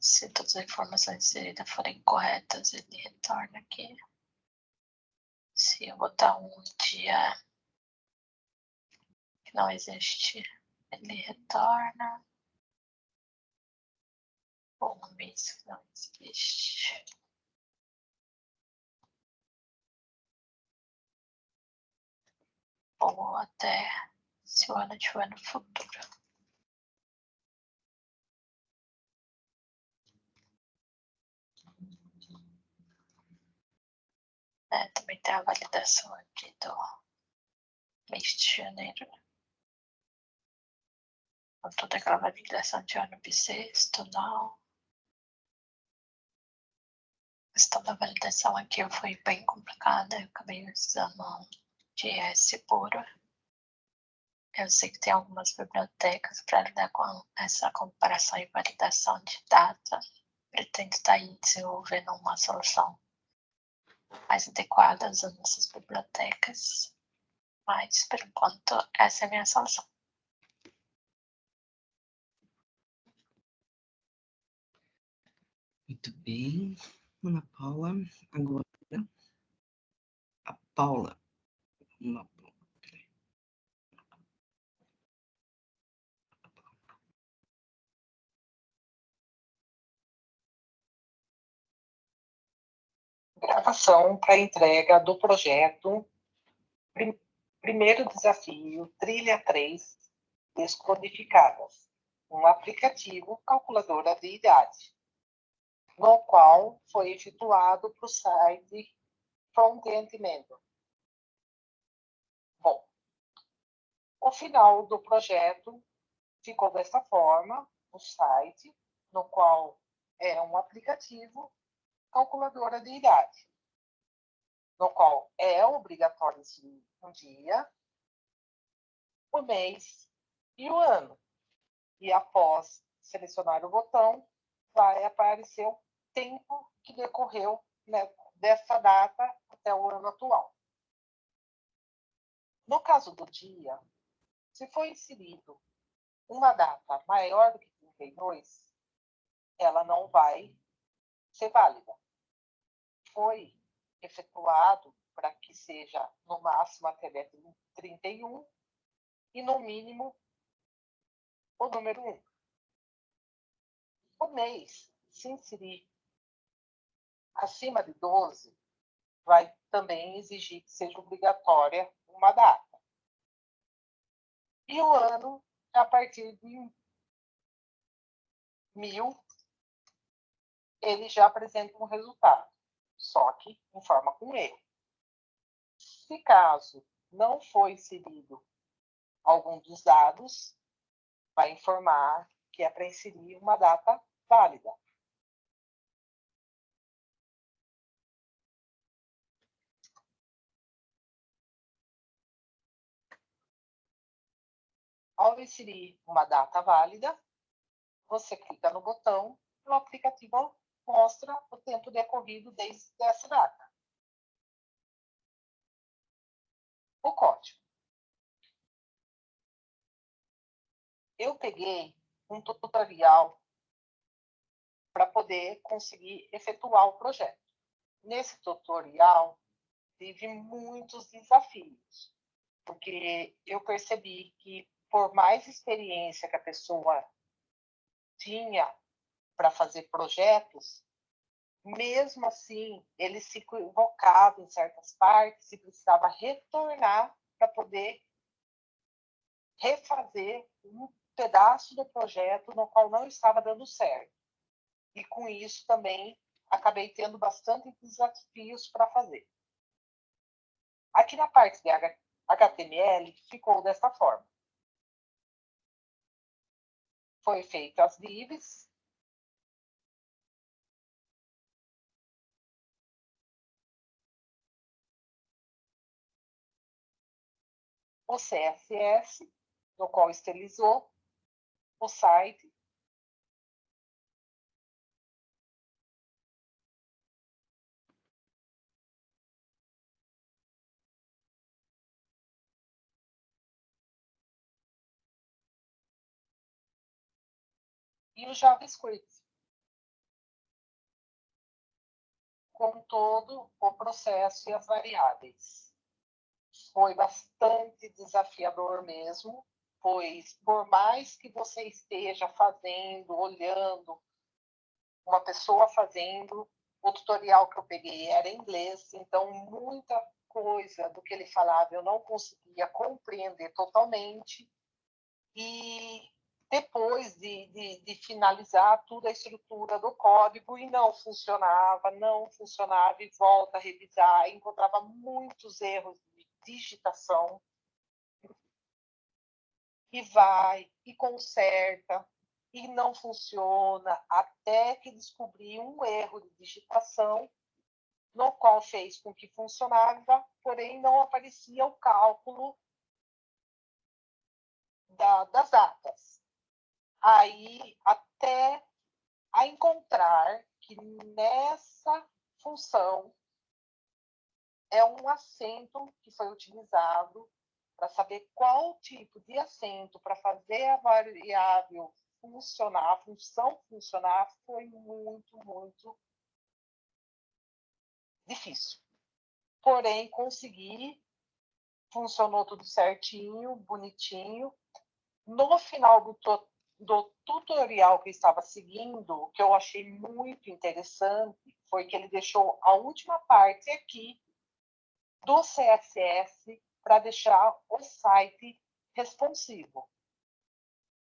Se todas as informações inseridas forem corretas, ele retorna aqui. Se eu botar um dia que não existe, ele retorna. Ou um mês que não existe. Ou até se o ano estiver no futuro. Também tem a validação aqui do mês de janeiro. Com toda aquela validação de ano bissexto, não. A questão da validação aqui foi bem complicada. Eu acabei usando de S puro. Eu sei que tem algumas bibliotecas para lidar com essa comparação e validação de data. Pretendo estar aí desenvolvendo uma solução mais adequada usando essas bibliotecas. Mas, por enquanto, essa é a minha solução. Muito bem, Ana Paula. Agora, a Paula. Uma Gravação para entrega do projeto. Primeiro desafio, trilha 3, descodificadas. Um aplicativo calculadora de idade, no qual foi efetuado para o site Front-End Mentor. Bom, o final do projeto ficou dessa forma, o site, no qual é um aplicativo calculadora de idade, no qual é obrigatório inserir um dia, o mês e o ano. E após selecionar o botão, vai aparecer o tempo que decorreu, né, dessa data até o ano atual. No caso do dia, se for inserido uma data maior do que 32, ela não vai ser válida. Foi efetuado para que seja no máximo até 31 e no mínimo o número 1. O mês, se inserir acima de 12, vai também exigir que seja obrigatória uma data. E o ano, a partir de 1000, ele já apresenta um resultado, só que em forma com erro. Se caso não foi inserido algum dos dados, vai informar que é para inserir uma data válida. Ao inserir uma data válida, você clica no botão e o aplicativo mostra o tempo decorrido desde essa data. O código. Eu peguei um tutorial para poder conseguir efetuar o projeto. Nesse tutorial, tive muitos desafios, porque eu percebi que, por mais experiência que a pessoa tinha para fazer projetos, mesmo assim, ele se equivocava em certas partes e precisava retornar para poder refazer um pedaço do projeto no qual não estava dando certo. E com isso também acabei tendo bastante desafios para fazer. Aqui na parte de HTML ficou dessa forma. Foi feito as divs. O CSS, no qual estilizou o site. E o JavaScript, com todo o processo e as variáveis. Foi bastante desafiador mesmo, pois por mais que você esteja fazendo, olhando, uma pessoa fazendo, o tutorial que eu peguei era em inglês, então muita coisa do que ele falava eu não conseguia compreender totalmente. E depois de finalizar toda a estrutura do código e não funcionava, e volta a revisar, encontrava muitos erros de digitação, e vai, e conserta, e não funciona, até que descobri um erro de digitação, no qual fez com que funcionava, porém não aparecia o cálculo das datas. Aí, até a encontrar que nessa função é um acento que foi utilizado para saber qual tipo de acento para fazer a variável funcionar, a função funcionar, foi muito, muito difícil. Porém, consegui, funcionou tudo certinho, bonitinho. No final do tutorial que eu estava seguindo, o que eu achei muito interessante foi que ele deixou a última parte aqui do CSS para deixar o site responsivo.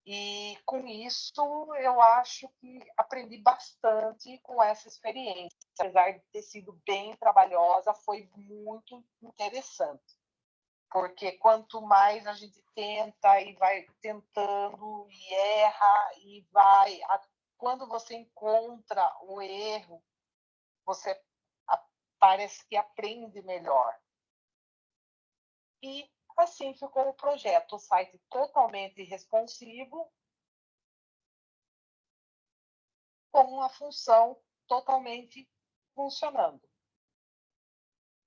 E com isso, eu acho que aprendi bastante com essa experiência. Apesar de ter sido bem trabalhosa, foi muito interessante. Porque quanto mais a gente tenta e vai tentando e erra e vai... Quando você encontra o erro, você parece que aprende melhor. E assim ficou o projeto, o site totalmente responsivo, com uma função totalmente funcionando.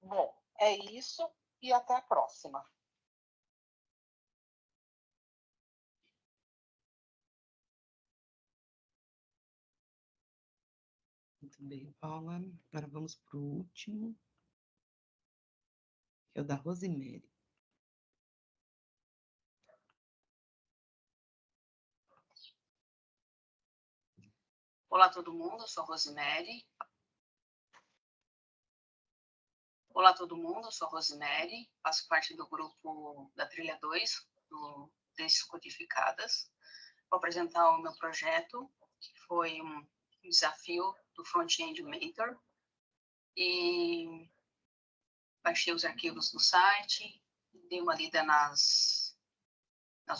Bom, é isso e até a próxima. Muito bem, Paula. Agora vamos para o último, que é o da Rosemary. Olá, todo mundo. Eu sou a Rosemary. Olá, todo mundo. Eu sou a Rosemary. Faço parte do grupo da Trilha 2, do Descodificadas. Vou apresentar o meu projeto, que foi um desafio do Front-End Mentor. E baixei os arquivos do site, dei uma lida nas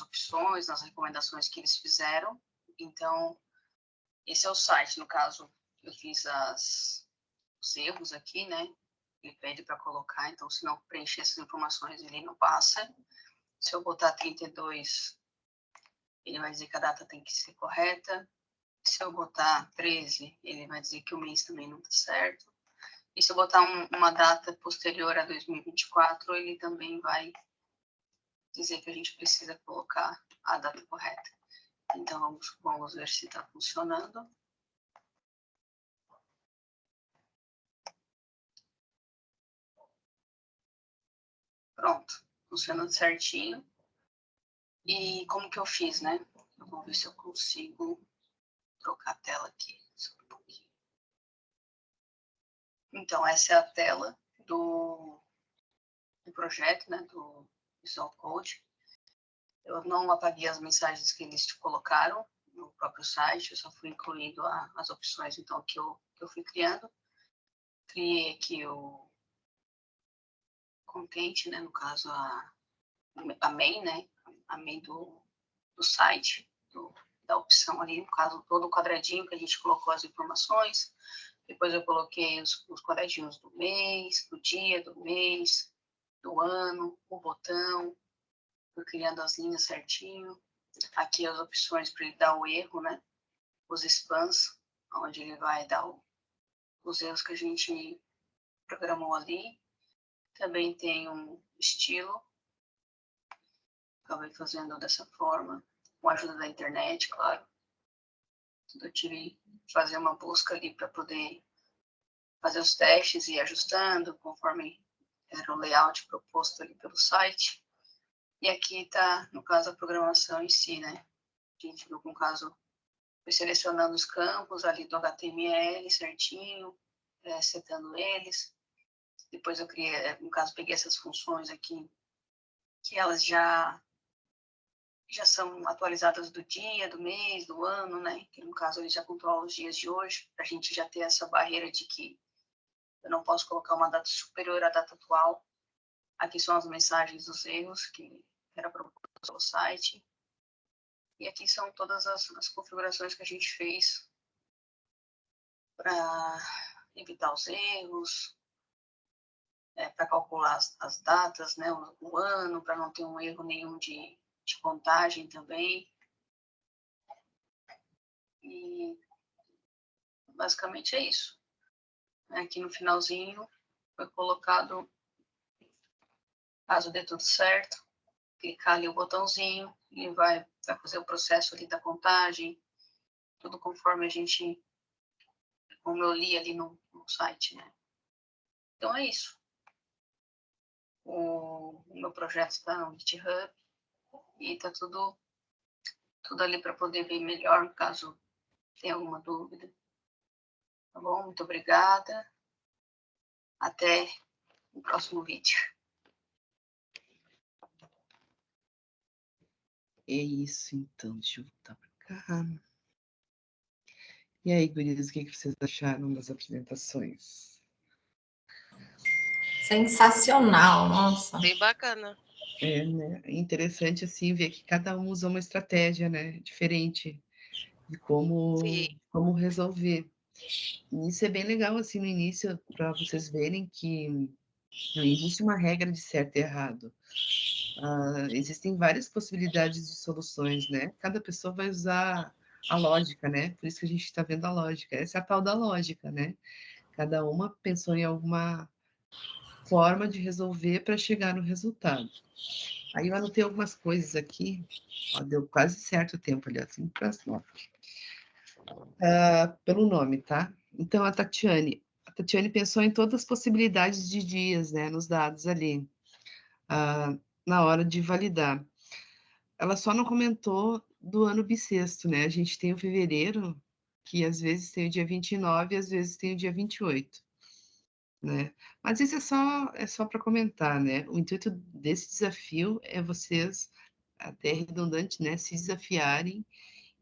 opções, nas recomendações que eles fizeram. Então, esse é o site. No caso, eu fiz os erros aqui, né? Ele pede para colocar, então se não preencher essas informações, ele não passa. Se eu botar 32, ele vai dizer que a data tem que ser correta. Se eu botar 13, ele vai dizer que o mês também não está certo. E se eu botar uma data posterior a 2024, ele também vai dizer que a gente precisa colocar a data correta. Então, vamos ver se está funcionando. Pronto, funcionando certinho. E como que eu fiz, né? Eu vou ver se eu consigo trocar a tela aqui. Só um pouquinho. Então, essa é a tela do projeto, né? Do Visual Code. Eu não apaguei as mensagens que eles colocaram no próprio site, eu só fui incluindo as opções, então, que eu fui criando. Criei aqui o content, né, no caso, a main, né, a main do site, da opção ali, no caso, todo o quadradinho que a gente colocou as informações. Depois eu coloquei os quadradinhos do mês, do dia, do mês, do ano, o botão. Fui criando as linhas certinho. Aqui as opções para ele dar o erro, né? Os spans, onde ele vai dar os erros que a gente programou ali. Também tem um estilo. Acabei fazendo dessa forma, com a ajuda da internet, claro. Eu tive que fazer uma busca ali para poder fazer os testes e ir ajustando conforme era o layout proposto ali pelo site. E aqui está, no caso, a programação em si, né? A gente viu, no caso, fui selecionando os campos ali do HTML certinho, setando eles. Depois eu criei, no caso, peguei essas funções aqui, que elas já são atualizadas do dia, do mês, do ano, né? Que no caso ele já controla os dias de hoje, para a gente já ter essa barreira de que eu não posso colocar uma data superior à data atual. Aqui são as mensagens dos erros que era proposto pelo site. E aqui são todas as configurações que a gente fez para evitar os erros, para calcular as datas, né, o ano, para não ter um erro nenhum de contagem também. E basicamente é isso. Aqui no finalzinho foi colocado, caso dê tudo certo, clicar ali o botãozinho e vai fazer o processo ali da contagem, tudo conforme como eu li ali no site, né? Então é isso. O meu projeto está no GitHub e está tudo ali para poder ver melhor, caso tenha alguma dúvida. Tá bom? Muito obrigada. Até o próximo vídeo. É isso, então. Deixa eu voltar para cá. E aí, gurias, o que vocês acharam das apresentações? Sensacional, nossa. Bem bacana. Né? É interessante, assim, ver que cada um usa uma estratégia, né? Diferente de como resolver. E isso é bem legal, assim, no início, para vocês verem que não existe uma regra de certo e errado. Existem várias possibilidades de soluções, né? Cada pessoa vai usar a lógica, né? Por isso que a gente está vendo a lógica. Essa é a tal da lógica, né? Cada uma pensou em alguma forma de resolver para chegar no resultado. Aí eu anotei algumas coisas aqui. Ó, deu quase certo o tempo, aliás, 5 para as 9. Pelo nome, tá? Então, a Tatiane pensou em todas as possibilidades de dias, né? Nos dados ali, na hora de validar. Ela só não comentou do ano bissexto, né? A gente tem o fevereiro, que às vezes tem o dia 29 e às vezes tem o dia 28, né? Mas isso é só para comentar, né? O intuito desse desafio é vocês, até redundante, né? Se desafiarem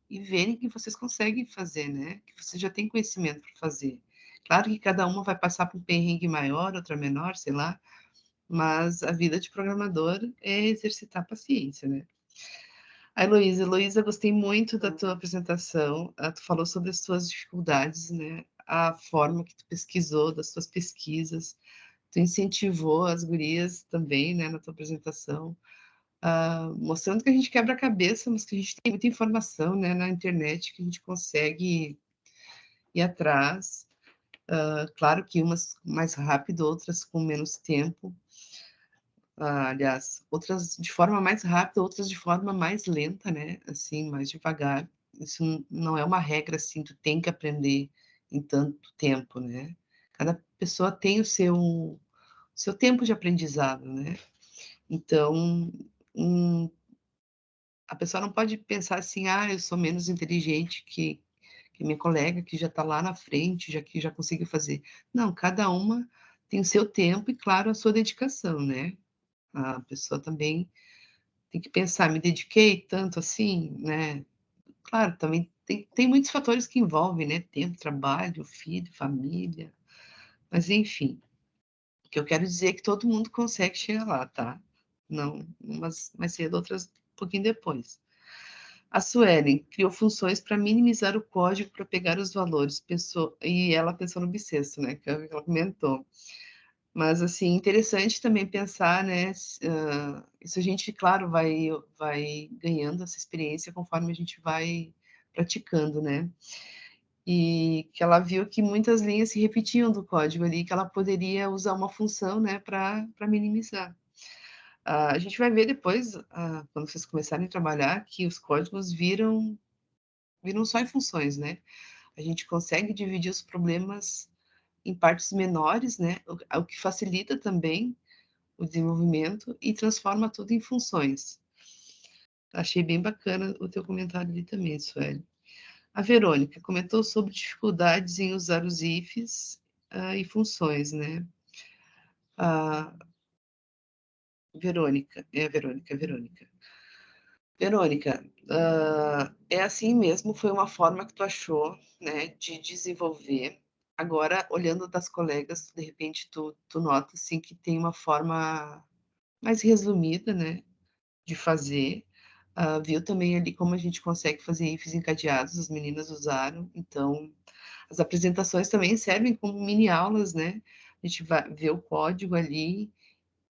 e verem que vocês conseguem fazer, né? Que vocês já têm conhecimento para fazer. Claro que cada uma vai passar por um perrengue maior, outra menor, sei lá, mas a vida de programador é exercitar a paciência, né? A Heloísa, gostei muito da tua apresentação. Tu falou sobre as tuas dificuldades, né? A forma que tu pesquisou, das tuas pesquisas. Tu incentivou as gurias também, né, na tua apresentação, mostrando que a gente quebra a cabeça, mas que a gente tem muita informação, né, na internet que a gente consegue ir atrás. Claro que umas mais rápido, outras com menos tempo. Aliás, outras de forma mais rápida, outras de forma mais lenta, né? Assim, mais devagar. Isso não é uma regra assim, tu tem que aprender em tanto tempo, né? Cada pessoa tem o seu tempo de aprendizado, né? Então, a pessoa não pode pensar assim, eu sou menos inteligente que minha colega que já está lá na frente, que já conseguiu fazer. Não, cada uma tem o seu tempo e, claro, a sua dedicação, né? A pessoa também tem que pensar, me dediquei tanto assim, né? Claro, também tem muitos fatores que envolvem, né? Tempo, trabalho, filho, família, mas enfim, o que eu quero dizer é que todo mundo consegue chegar lá, tá? Não, umas mais cedo, outras um pouquinho depois. A Suelen criou funções para minimizar o código para pegar os valores, e ela pensou no bissexto, né? Que ela comentou. Mas, assim, interessante também pensar, né? Isso a gente, claro, vai ganhando essa experiência conforme a gente vai praticando, né? E que ela viu que muitas linhas se repetiam do código ali, que ela poderia usar uma função, né, para minimizar. A gente vai ver depois, quando vocês começarem a trabalhar, que os códigos viram só em funções, né? A gente consegue dividir os problemas em partes menores, né? O que facilita também o desenvolvimento e transforma tudo em funções. Achei bem bacana o teu comentário ali também, Sueli. A Verônica comentou sobre dificuldades em usar os ifs e funções, né? A Verônica, Verônica. Verônica, é assim mesmo, foi uma forma que tu achou, né, de desenvolver. Agora, olhando das colegas, de repente tu nota, assim, que tem uma forma mais resumida, né, de fazer. Viu também ali como a gente consegue fazer ifs encadeados, as meninas usaram. Então, as apresentações também servem como mini aulas, né? A gente vai ver o código ali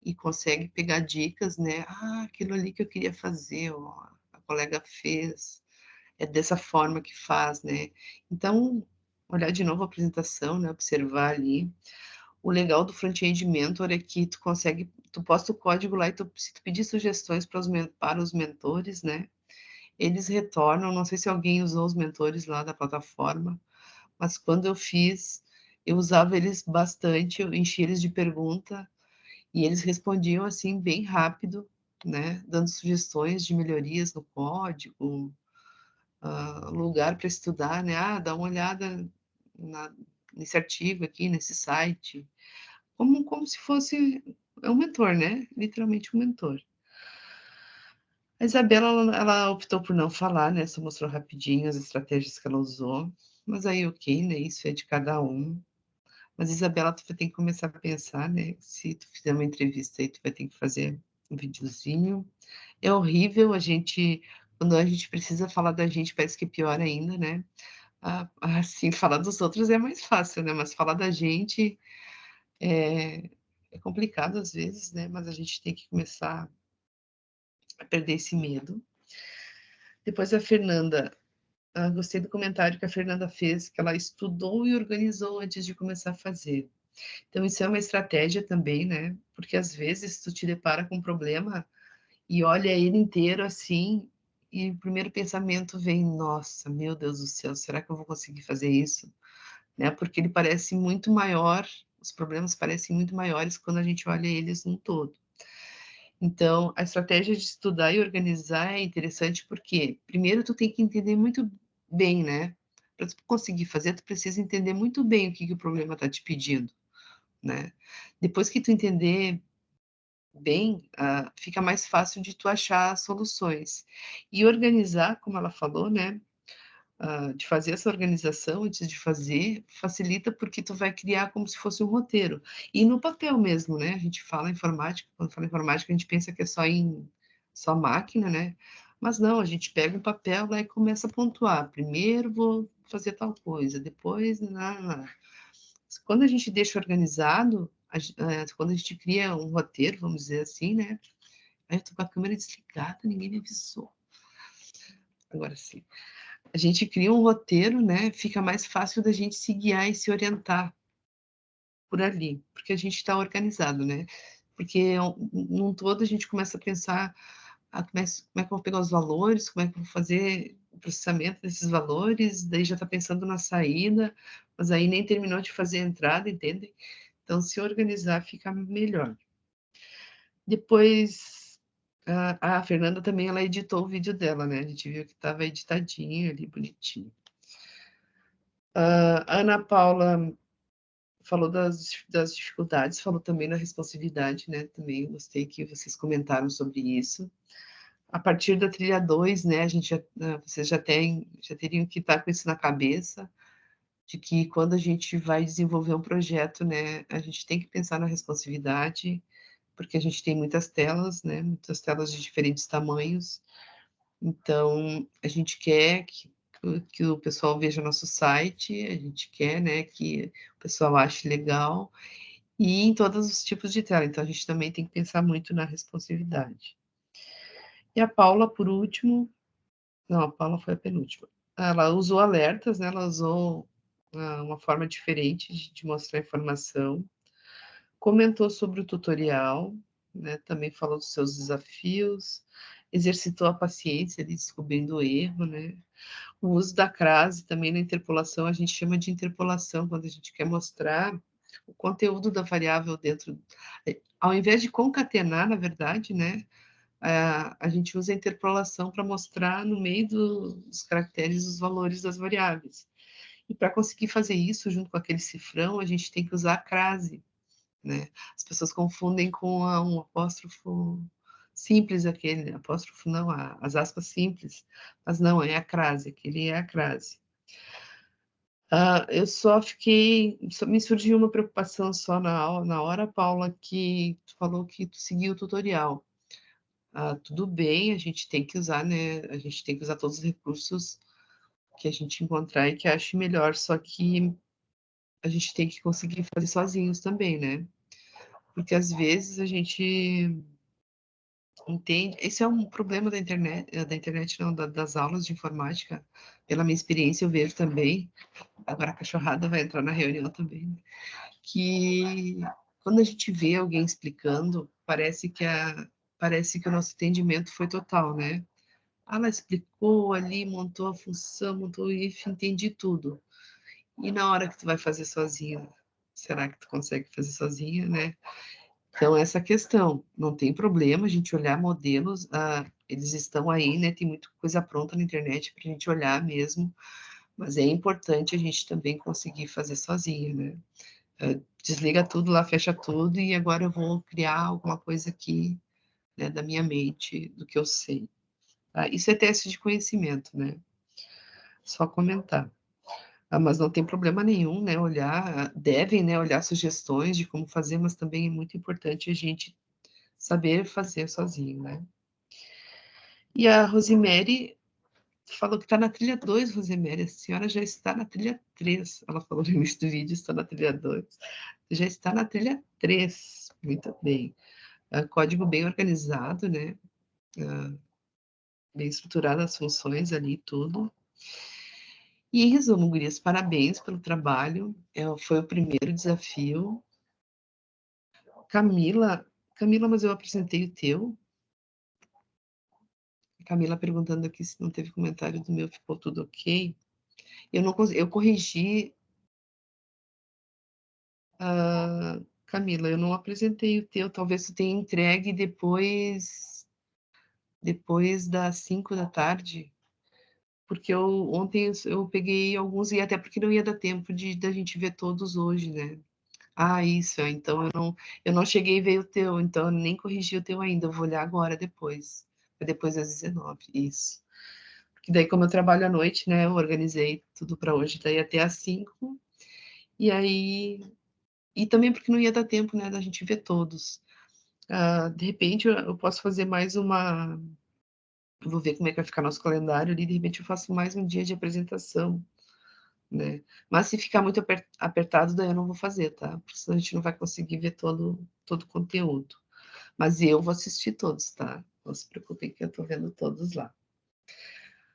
e consegue pegar dicas, né? Aquilo ali que eu queria fazer, ó, a colega fez. É dessa forma que faz, né? Então, olhar de novo a apresentação, né? Observar ali. O legal do front-end mentor é que tu posta o código lá e se tu pedir sugestões para os mentores, né? Eles retornam, não sei se alguém usou os mentores lá da plataforma, mas quando eu fiz, eu usava eles bastante, eu enchi eles de pergunta e eles respondiam assim bem rápido, né? Dando sugestões de melhorias no código, lugar para estudar, né? Dá uma olhada nesse artigo aqui, nesse site, como se fosse um mentor, né? Literalmente um mentor. A Isabela, ela optou por não falar, né? Só mostrou rapidinho as estratégias que ela usou. Mas aí, ok, né? Isso é de cada um. Mas, Isabela, tu vai ter que começar a pensar, né? Se tu fizer uma entrevista aí, tu vai ter que fazer um videozinho. É horrível quando a gente precisa falar da gente, parece que é pior ainda, né? Assim, falar dos outros é mais fácil, né? Mas falar da gente é complicado às vezes, né? Mas a gente tem que começar a perder esse medo. Depois a Fernanda, gostei do comentário que a Fernanda fez, que ela estudou e organizou antes de começar a fazer. Então, isso é uma estratégia também, né? Porque às vezes tu te depara com um problema e olha ele inteiro assim, e o primeiro pensamento vem, nossa, meu Deus do céu, será que eu vou conseguir fazer isso? Né? Porque ele parece muito maior, os problemas parecem muito maiores quando a gente olha eles num todo. Então, a estratégia de estudar e organizar é interessante porque, primeiro, tu tem que entender muito bem, né? Para tu conseguir fazer, tu precisa entender muito bem o que o problema está te pedindo, né? Depois que tu entender bem, fica mais fácil de tu achar soluções. E organizar, como ela falou, né? De fazer essa organização antes de fazer, facilita porque tu vai criar como se fosse um roteiro. E no papel mesmo, né? A gente fala informática, quando fala informática, a gente pensa que é só máquina, né? Mas não, a gente pega um papel lá e começa a pontuar. Primeiro vou fazer tal coisa, depois. Quando a gente deixa organizado, quando a gente cria um roteiro, vamos dizer assim, né? Aí eu tô com a câmera desligada, ninguém me avisou. Agora sim. A gente cria um roteiro, né? Fica mais fácil da gente se guiar e se orientar por ali, porque a gente está organizado, né? Porque num todo a gente começa a pensar como é que eu vou pegar os valores, como é que eu vou fazer o processamento desses valores, daí já está pensando na saída, mas aí nem terminou de fazer a entrada, entende? Então, se organizar fica melhor. Depois, a Fernanda também, ela editou o vídeo dela, né? A gente viu que estava editadinho ali, bonitinho. A Ana Paula falou das dificuldades, falou também da responsividade, né? Também gostei que vocês comentaram sobre isso. A partir da trilha 2, né, vocês já teriam que estar com isso na cabeça, de que quando a gente vai desenvolver um projeto, né, a gente tem que pensar na responsividade, porque a gente tem muitas telas, né, muitas telas de diferentes tamanhos, então a gente quer que o pessoal veja nosso site, a gente quer, né, que o pessoal ache legal, e em todos os tipos de tela, então a gente também tem que pensar muito na responsividade. E a Paula, por último, não, a Paula foi a penúltima. Ela usou alertas, né? Ela usou uma forma diferente de mostrar informação. Comentou sobre o tutorial, né? Também falou dos seus desafios. exercitou a paciência ali, descobrindo o erro, né? O uso da crase também na interpolação, a gente chama de interpolação, quando a gente quer mostrar o conteúdo da variável dentro. Ao invés de concatenar, na verdade, né? A gente usa a interpolação para mostrar no meio dos caracteres os valores das variáveis. E para conseguir fazer isso junto com aquele cifrão, a gente tem que usar a crase, né? As pessoas confundem com um apóstrofo simples, aquele apóstrofo não, as aspas simples, mas não, é a crase, aquele é a crase. Eu só fiquei, me surgiu uma preocupação só na hora, Paula, que tu falou que tu seguiu o tutorial. Tudo bem, a gente tem que usar, né? A gente tem que usar todos os recursos que a gente encontrar e que ache melhor, só que a gente tem que conseguir fazer sozinhos também, né? Porque às vezes a gente entende. Esse é um problema da internet não, das aulas de informática. Pela minha experiência, eu vejo também. Agora a cachorrada vai entrar na reunião também, né? Que quando a gente vê alguém explicando, parece que o nosso entendimento foi total, né? Ela explicou ali, montou a função, montou o if, entendi tudo. E na hora que tu vai fazer sozinha, será que tu consegue fazer sozinha, né? Então, essa questão, não tem problema a gente olhar modelos, eles estão aí, né? Tem muita coisa pronta na internet para a gente olhar mesmo, mas é importante a gente também conseguir fazer sozinha, né? Desliga tudo lá, fecha tudo, e agora eu vou criar alguma coisa aqui, né, da minha mente, do que eu sei. Tá? Isso é teste de conhecimento, né? Só comentar. Mas não tem problema nenhum, né? Devem, né, olhar sugestões de como fazer, mas também é muito importante a gente saber fazer sozinho, né? E a Rosemary falou que está na trilha 2, Rosemary. A senhora já está na trilha 3. Ela falou no início do vídeo, está na trilha 2. Já está na trilha 3. Muito bem. Código bem organizado, né? Bem estruturado as funções ali, tudo. E em resumo, gurias, parabéns pelo trabalho. Foi o primeiro desafio. Camila, mas eu apresentei o teu. Camila perguntando aqui se não teve comentário do meu, ficou tudo ok. Eu corrigi. Camila, eu não apresentei o teu, talvez tu tenha entregue depois das 5 da tarde, porque ontem eu peguei alguns, e até porque não ia dar tempo da gente ver todos hoje, né? Isso, então eu não cheguei a ver o teu, então eu nem corrigi o teu ainda, eu vou olhar agora depois das 19, isso. Porque daí, como eu trabalho à noite, né, eu organizei tudo para hoje, daí até às 5, e aí... E também porque não ia dar tempo, né, da gente ver todos. De repente, eu posso fazer mais uma... Eu vou ver como é que vai ficar nosso calendário ali, de repente eu faço mais um dia de apresentação, né? Mas se ficar muito apertado, daí eu não vou fazer, tá? Porque senão a gente não vai conseguir ver todo o conteúdo. Mas eu vou assistir todos, tá? Não se preocupem que eu tô vendo todos lá.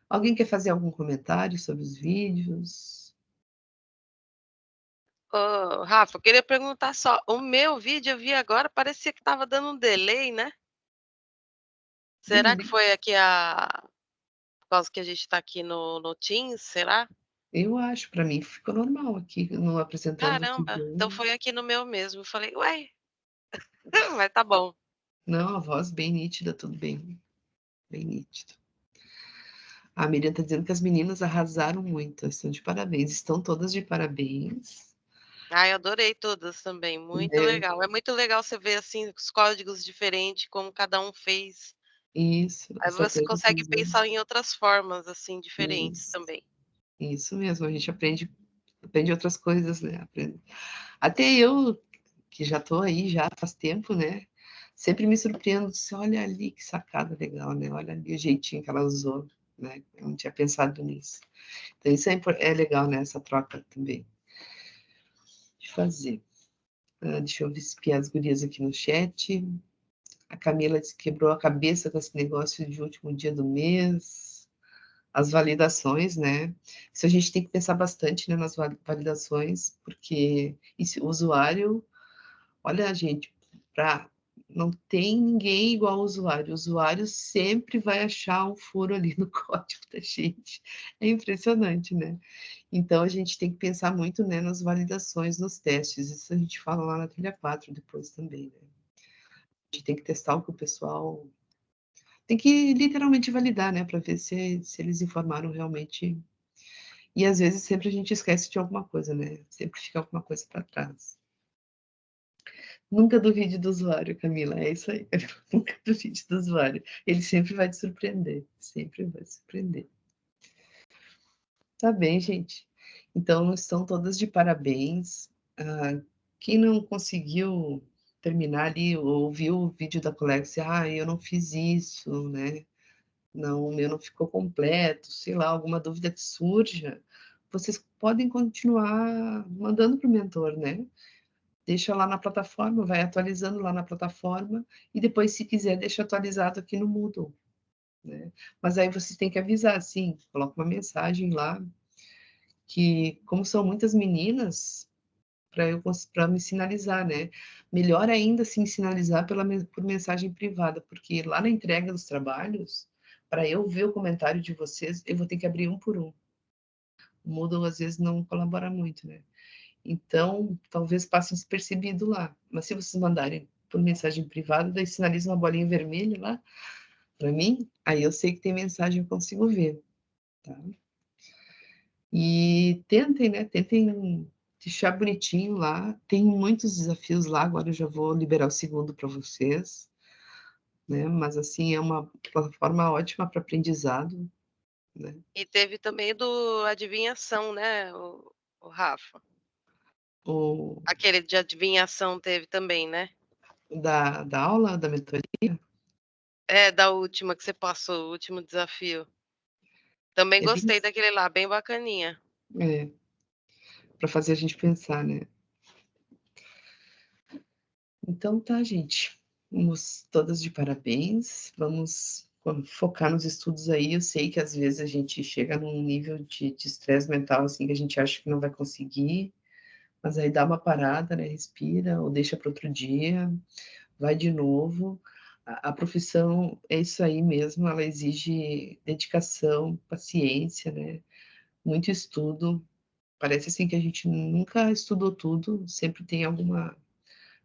Alguém quer fazer algum comentário sobre os vídeos? Rafa, eu queria perguntar só, o meu vídeo eu vi agora, parecia que estava dando um delay, né? Será que foi aqui por causa que a gente está aqui no Teams, será? Eu acho, para mim ficou normal aqui, no apresentando. Caramba, então foi aqui no meu mesmo. Eu falei, ué, mas tá bom. Não, a voz bem nítida, tudo bem. Bem nítido. A Miriam está dizendo que as meninas arrasaram muito, estão de parabéns. Estão todas de parabéns. Eu adorei todas também, muito legal. É muito legal você ver, assim, os códigos diferentes, como cada um fez. Isso. Aí você consegue pensar em outras formas, assim, diferentes também. Isso mesmo, a gente aprende outras coisas, né? Até eu, que já estou aí já faz tempo, né? Sempre me surpreendo, olha ali que sacada legal, né? Olha ali o jeitinho que ela usou, né? Eu não tinha pensado nisso. Então isso é legal, né? Essa troca também. De fazer. Deixa eu espiar as gurias aqui no chat. A Camila disse que quebrou a cabeça com esse negócio de último dia do mês. As validações, né? Isso a gente tem que pensar bastante, né, nas validações, porque o usuário, olha, gente, para não tem ninguém igual ao usuário. O usuário sempre vai achar um furo ali no código da gente. É impressionante, né? Então, a gente tem que pensar muito, né, nas validações, nos testes. Isso a gente fala lá na trilha 4 depois também, né? A gente tem que testar o que o pessoal... Tem que literalmente validar, né, para ver se eles informaram realmente. E às vezes sempre a gente esquece de alguma coisa, né? Sempre fica alguma coisa para trás. Nunca duvide do usuário, Camila, é isso aí. Nunca duvide do usuário. Ele sempre vai te surpreender, sempre vai te surpreender. Tá bem, gente. Então, estão todas de parabéns. Quem não conseguiu terminar ali, ou viu o vídeo da colega, disse, eu não fiz isso, né? Não, o meu não ficou completo, sei lá, alguma dúvida que surja, vocês podem continuar mandando para o mentor, né? Deixa lá na plataforma, vai atualizando lá na plataforma, e depois, se quiser, deixa atualizado aqui no Moodle, né? Mas aí vocês têm que avisar, sim, coloca uma mensagem lá, que como são muitas meninas, para me sinalizar, né? Melhor ainda se sinalizar por mensagem privada, porque lá na entrega dos trabalhos, para eu ver o comentário de vocês, eu vou ter que abrir um por um. O Moodle às vezes não colabora muito, né? Então, talvez passe despercebido lá. Mas se vocês mandarem por mensagem privada, daí sinaliza uma bolinha vermelha lá para mim, aí eu sei que tem mensagem, eu consigo ver, tá? E tentem, né? Tentem deixar bonitinho lá. Tem muitos desafios lá, agora eu já vou liberar o segundo para vocês, né? Mas assim, é uma plataforma ótima para aprendizado, né? E teve também do adivinhação, né, o Rafa? Aquele de adivinhação teve também, né? Da aula, da mentoria? É, da última que você passou, o último desafio. Também gostei daquele lá, bem bacaninha. É, para fazer a gente pensar, né? Então tá, gente. Vamos todas de parabéns. Vamos focar nos estudos aí. Eu sei que às vezes a gente chega num nível de estresse mental assim que a gente acha que não vai conseguir, mas aí dá uma parada, né? Respira ou deixa para outro dia, vai de novo. A profissão é isso aí mesmo, ela exige dedicação, paciência, né? Muito estudo. Parece assim que a gente nunca estudou tudo, sempre tem alguma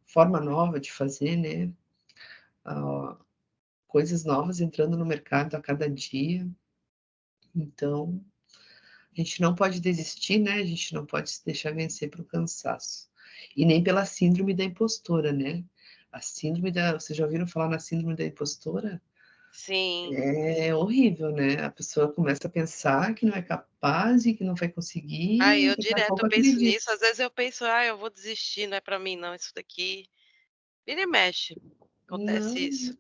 forma nova de fazer, né? Coisas novas entrando no mercado a cada dia. Então, a gente não pode desistir, né? A gente não pode se deixar vencer pelo cansaço. E nem pela síndrome da impostora, né? A síndrome da... Vocês já ouviram falar na síndrome da impostora? Sim. É horrível, né? A pessoa começa a pensar que não é capaz e que não vai conseguir. Eu Daqui a direto pouco eu penso acredita. nisso. Às vezes eu penso, eu vou desistir, não é para mim não, isso daqui. Vira e mexe. Acontece isso.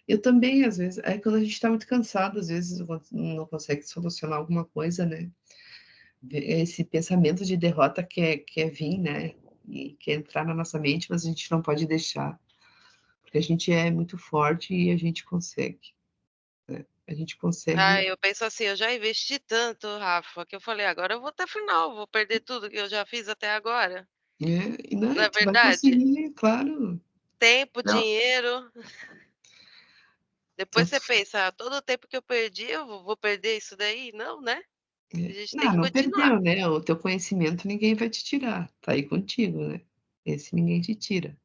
Eu também, às vezes, quando a gente está muito cansado, às vezes não consegue solucionar alguma coisa, né? Esse pensamento de derrota quer vir, né? E quer entrar na nossa mente, mas a gente não pode deixar, porque a gente é muito forte e a gente consegue, né? A gente consegue. Eu penso assim, eu já investi tanto, Rafa, que eu falei, agora eu vou até o final, vou perder tudo que eu já fiz até agora. E não, Não é tu vai verdade? conseguir, claro. Tempo, Não. dinheiro. Depois você pensa, todo o tempo que eu perdi, eu vou perder isso daí? Não, né? A gente tem que Não continuar. perdeu, né? O teu conhecimento ninguém vai te tirar, tá aí contigo, né? Esse ninguém te tira,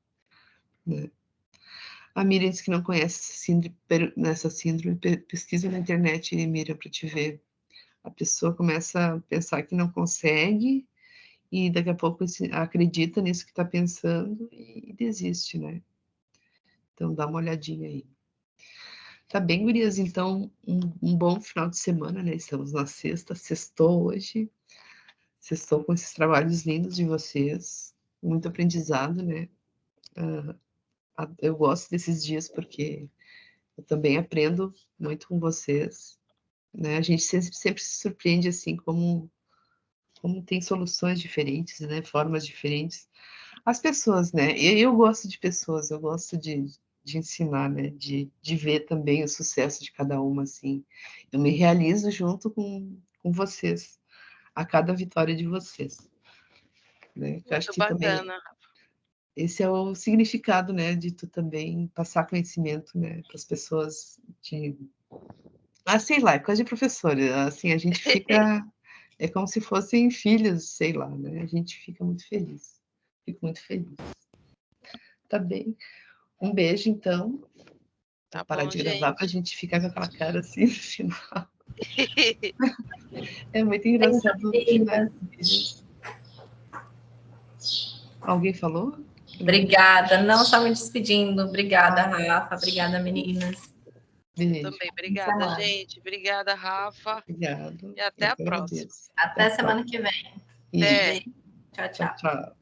né? A Miriam disse que não conhece nessa síndrome, pesquisa na internet, Miriam, para te ver. A pessoa começa a pensar que não consegue e daqui a pouco acredita nisso que está pensando e desiste, né? Então dá uma olhadinha aí. Tá bem, gurias? Então, um bom final de semana, né? Estamos na sexta, sextou hoje. Sextou com esses trabalhos lindos de vocês. Muito aprendizado, né? Eu gosto desses dias porque eu também aprendo muito com vocês, né? A gente sempre se surpreende, assim, como tem soluções diferentes, né? Formas diferentes. As pessoas, né? Eu gosto de pessoas, eu gosto de ensinar, né? De ver também o sucesso de cada uma, assim. Eu me realizo junto com vocês, a cada vitória de vocês. Né? Eu acho Muito que também bacana. esse é o significado, né, de tu também passar conhecimento, né, para as pessoas de... sei lá, é coisa de professora, assim, a gente fica... É como se fossem filhos, sei lá, né, a gente fica muito feliz. Fico muito feliz. Tá bem. Um beijo, então. Vou parar de gravar para a gente ficar com aquela cara assim no final. É muito engraçado. Alguém falou? Obrigada. Não, só me despedindo. Obrigada, Rafa. Obrigada, meninas. Beijo. Também, obrigada, gente. Obrigada, Rafa. Obrigado. E até a próxima. Até semana que vem. Até. Tchau, tchau. Tchau.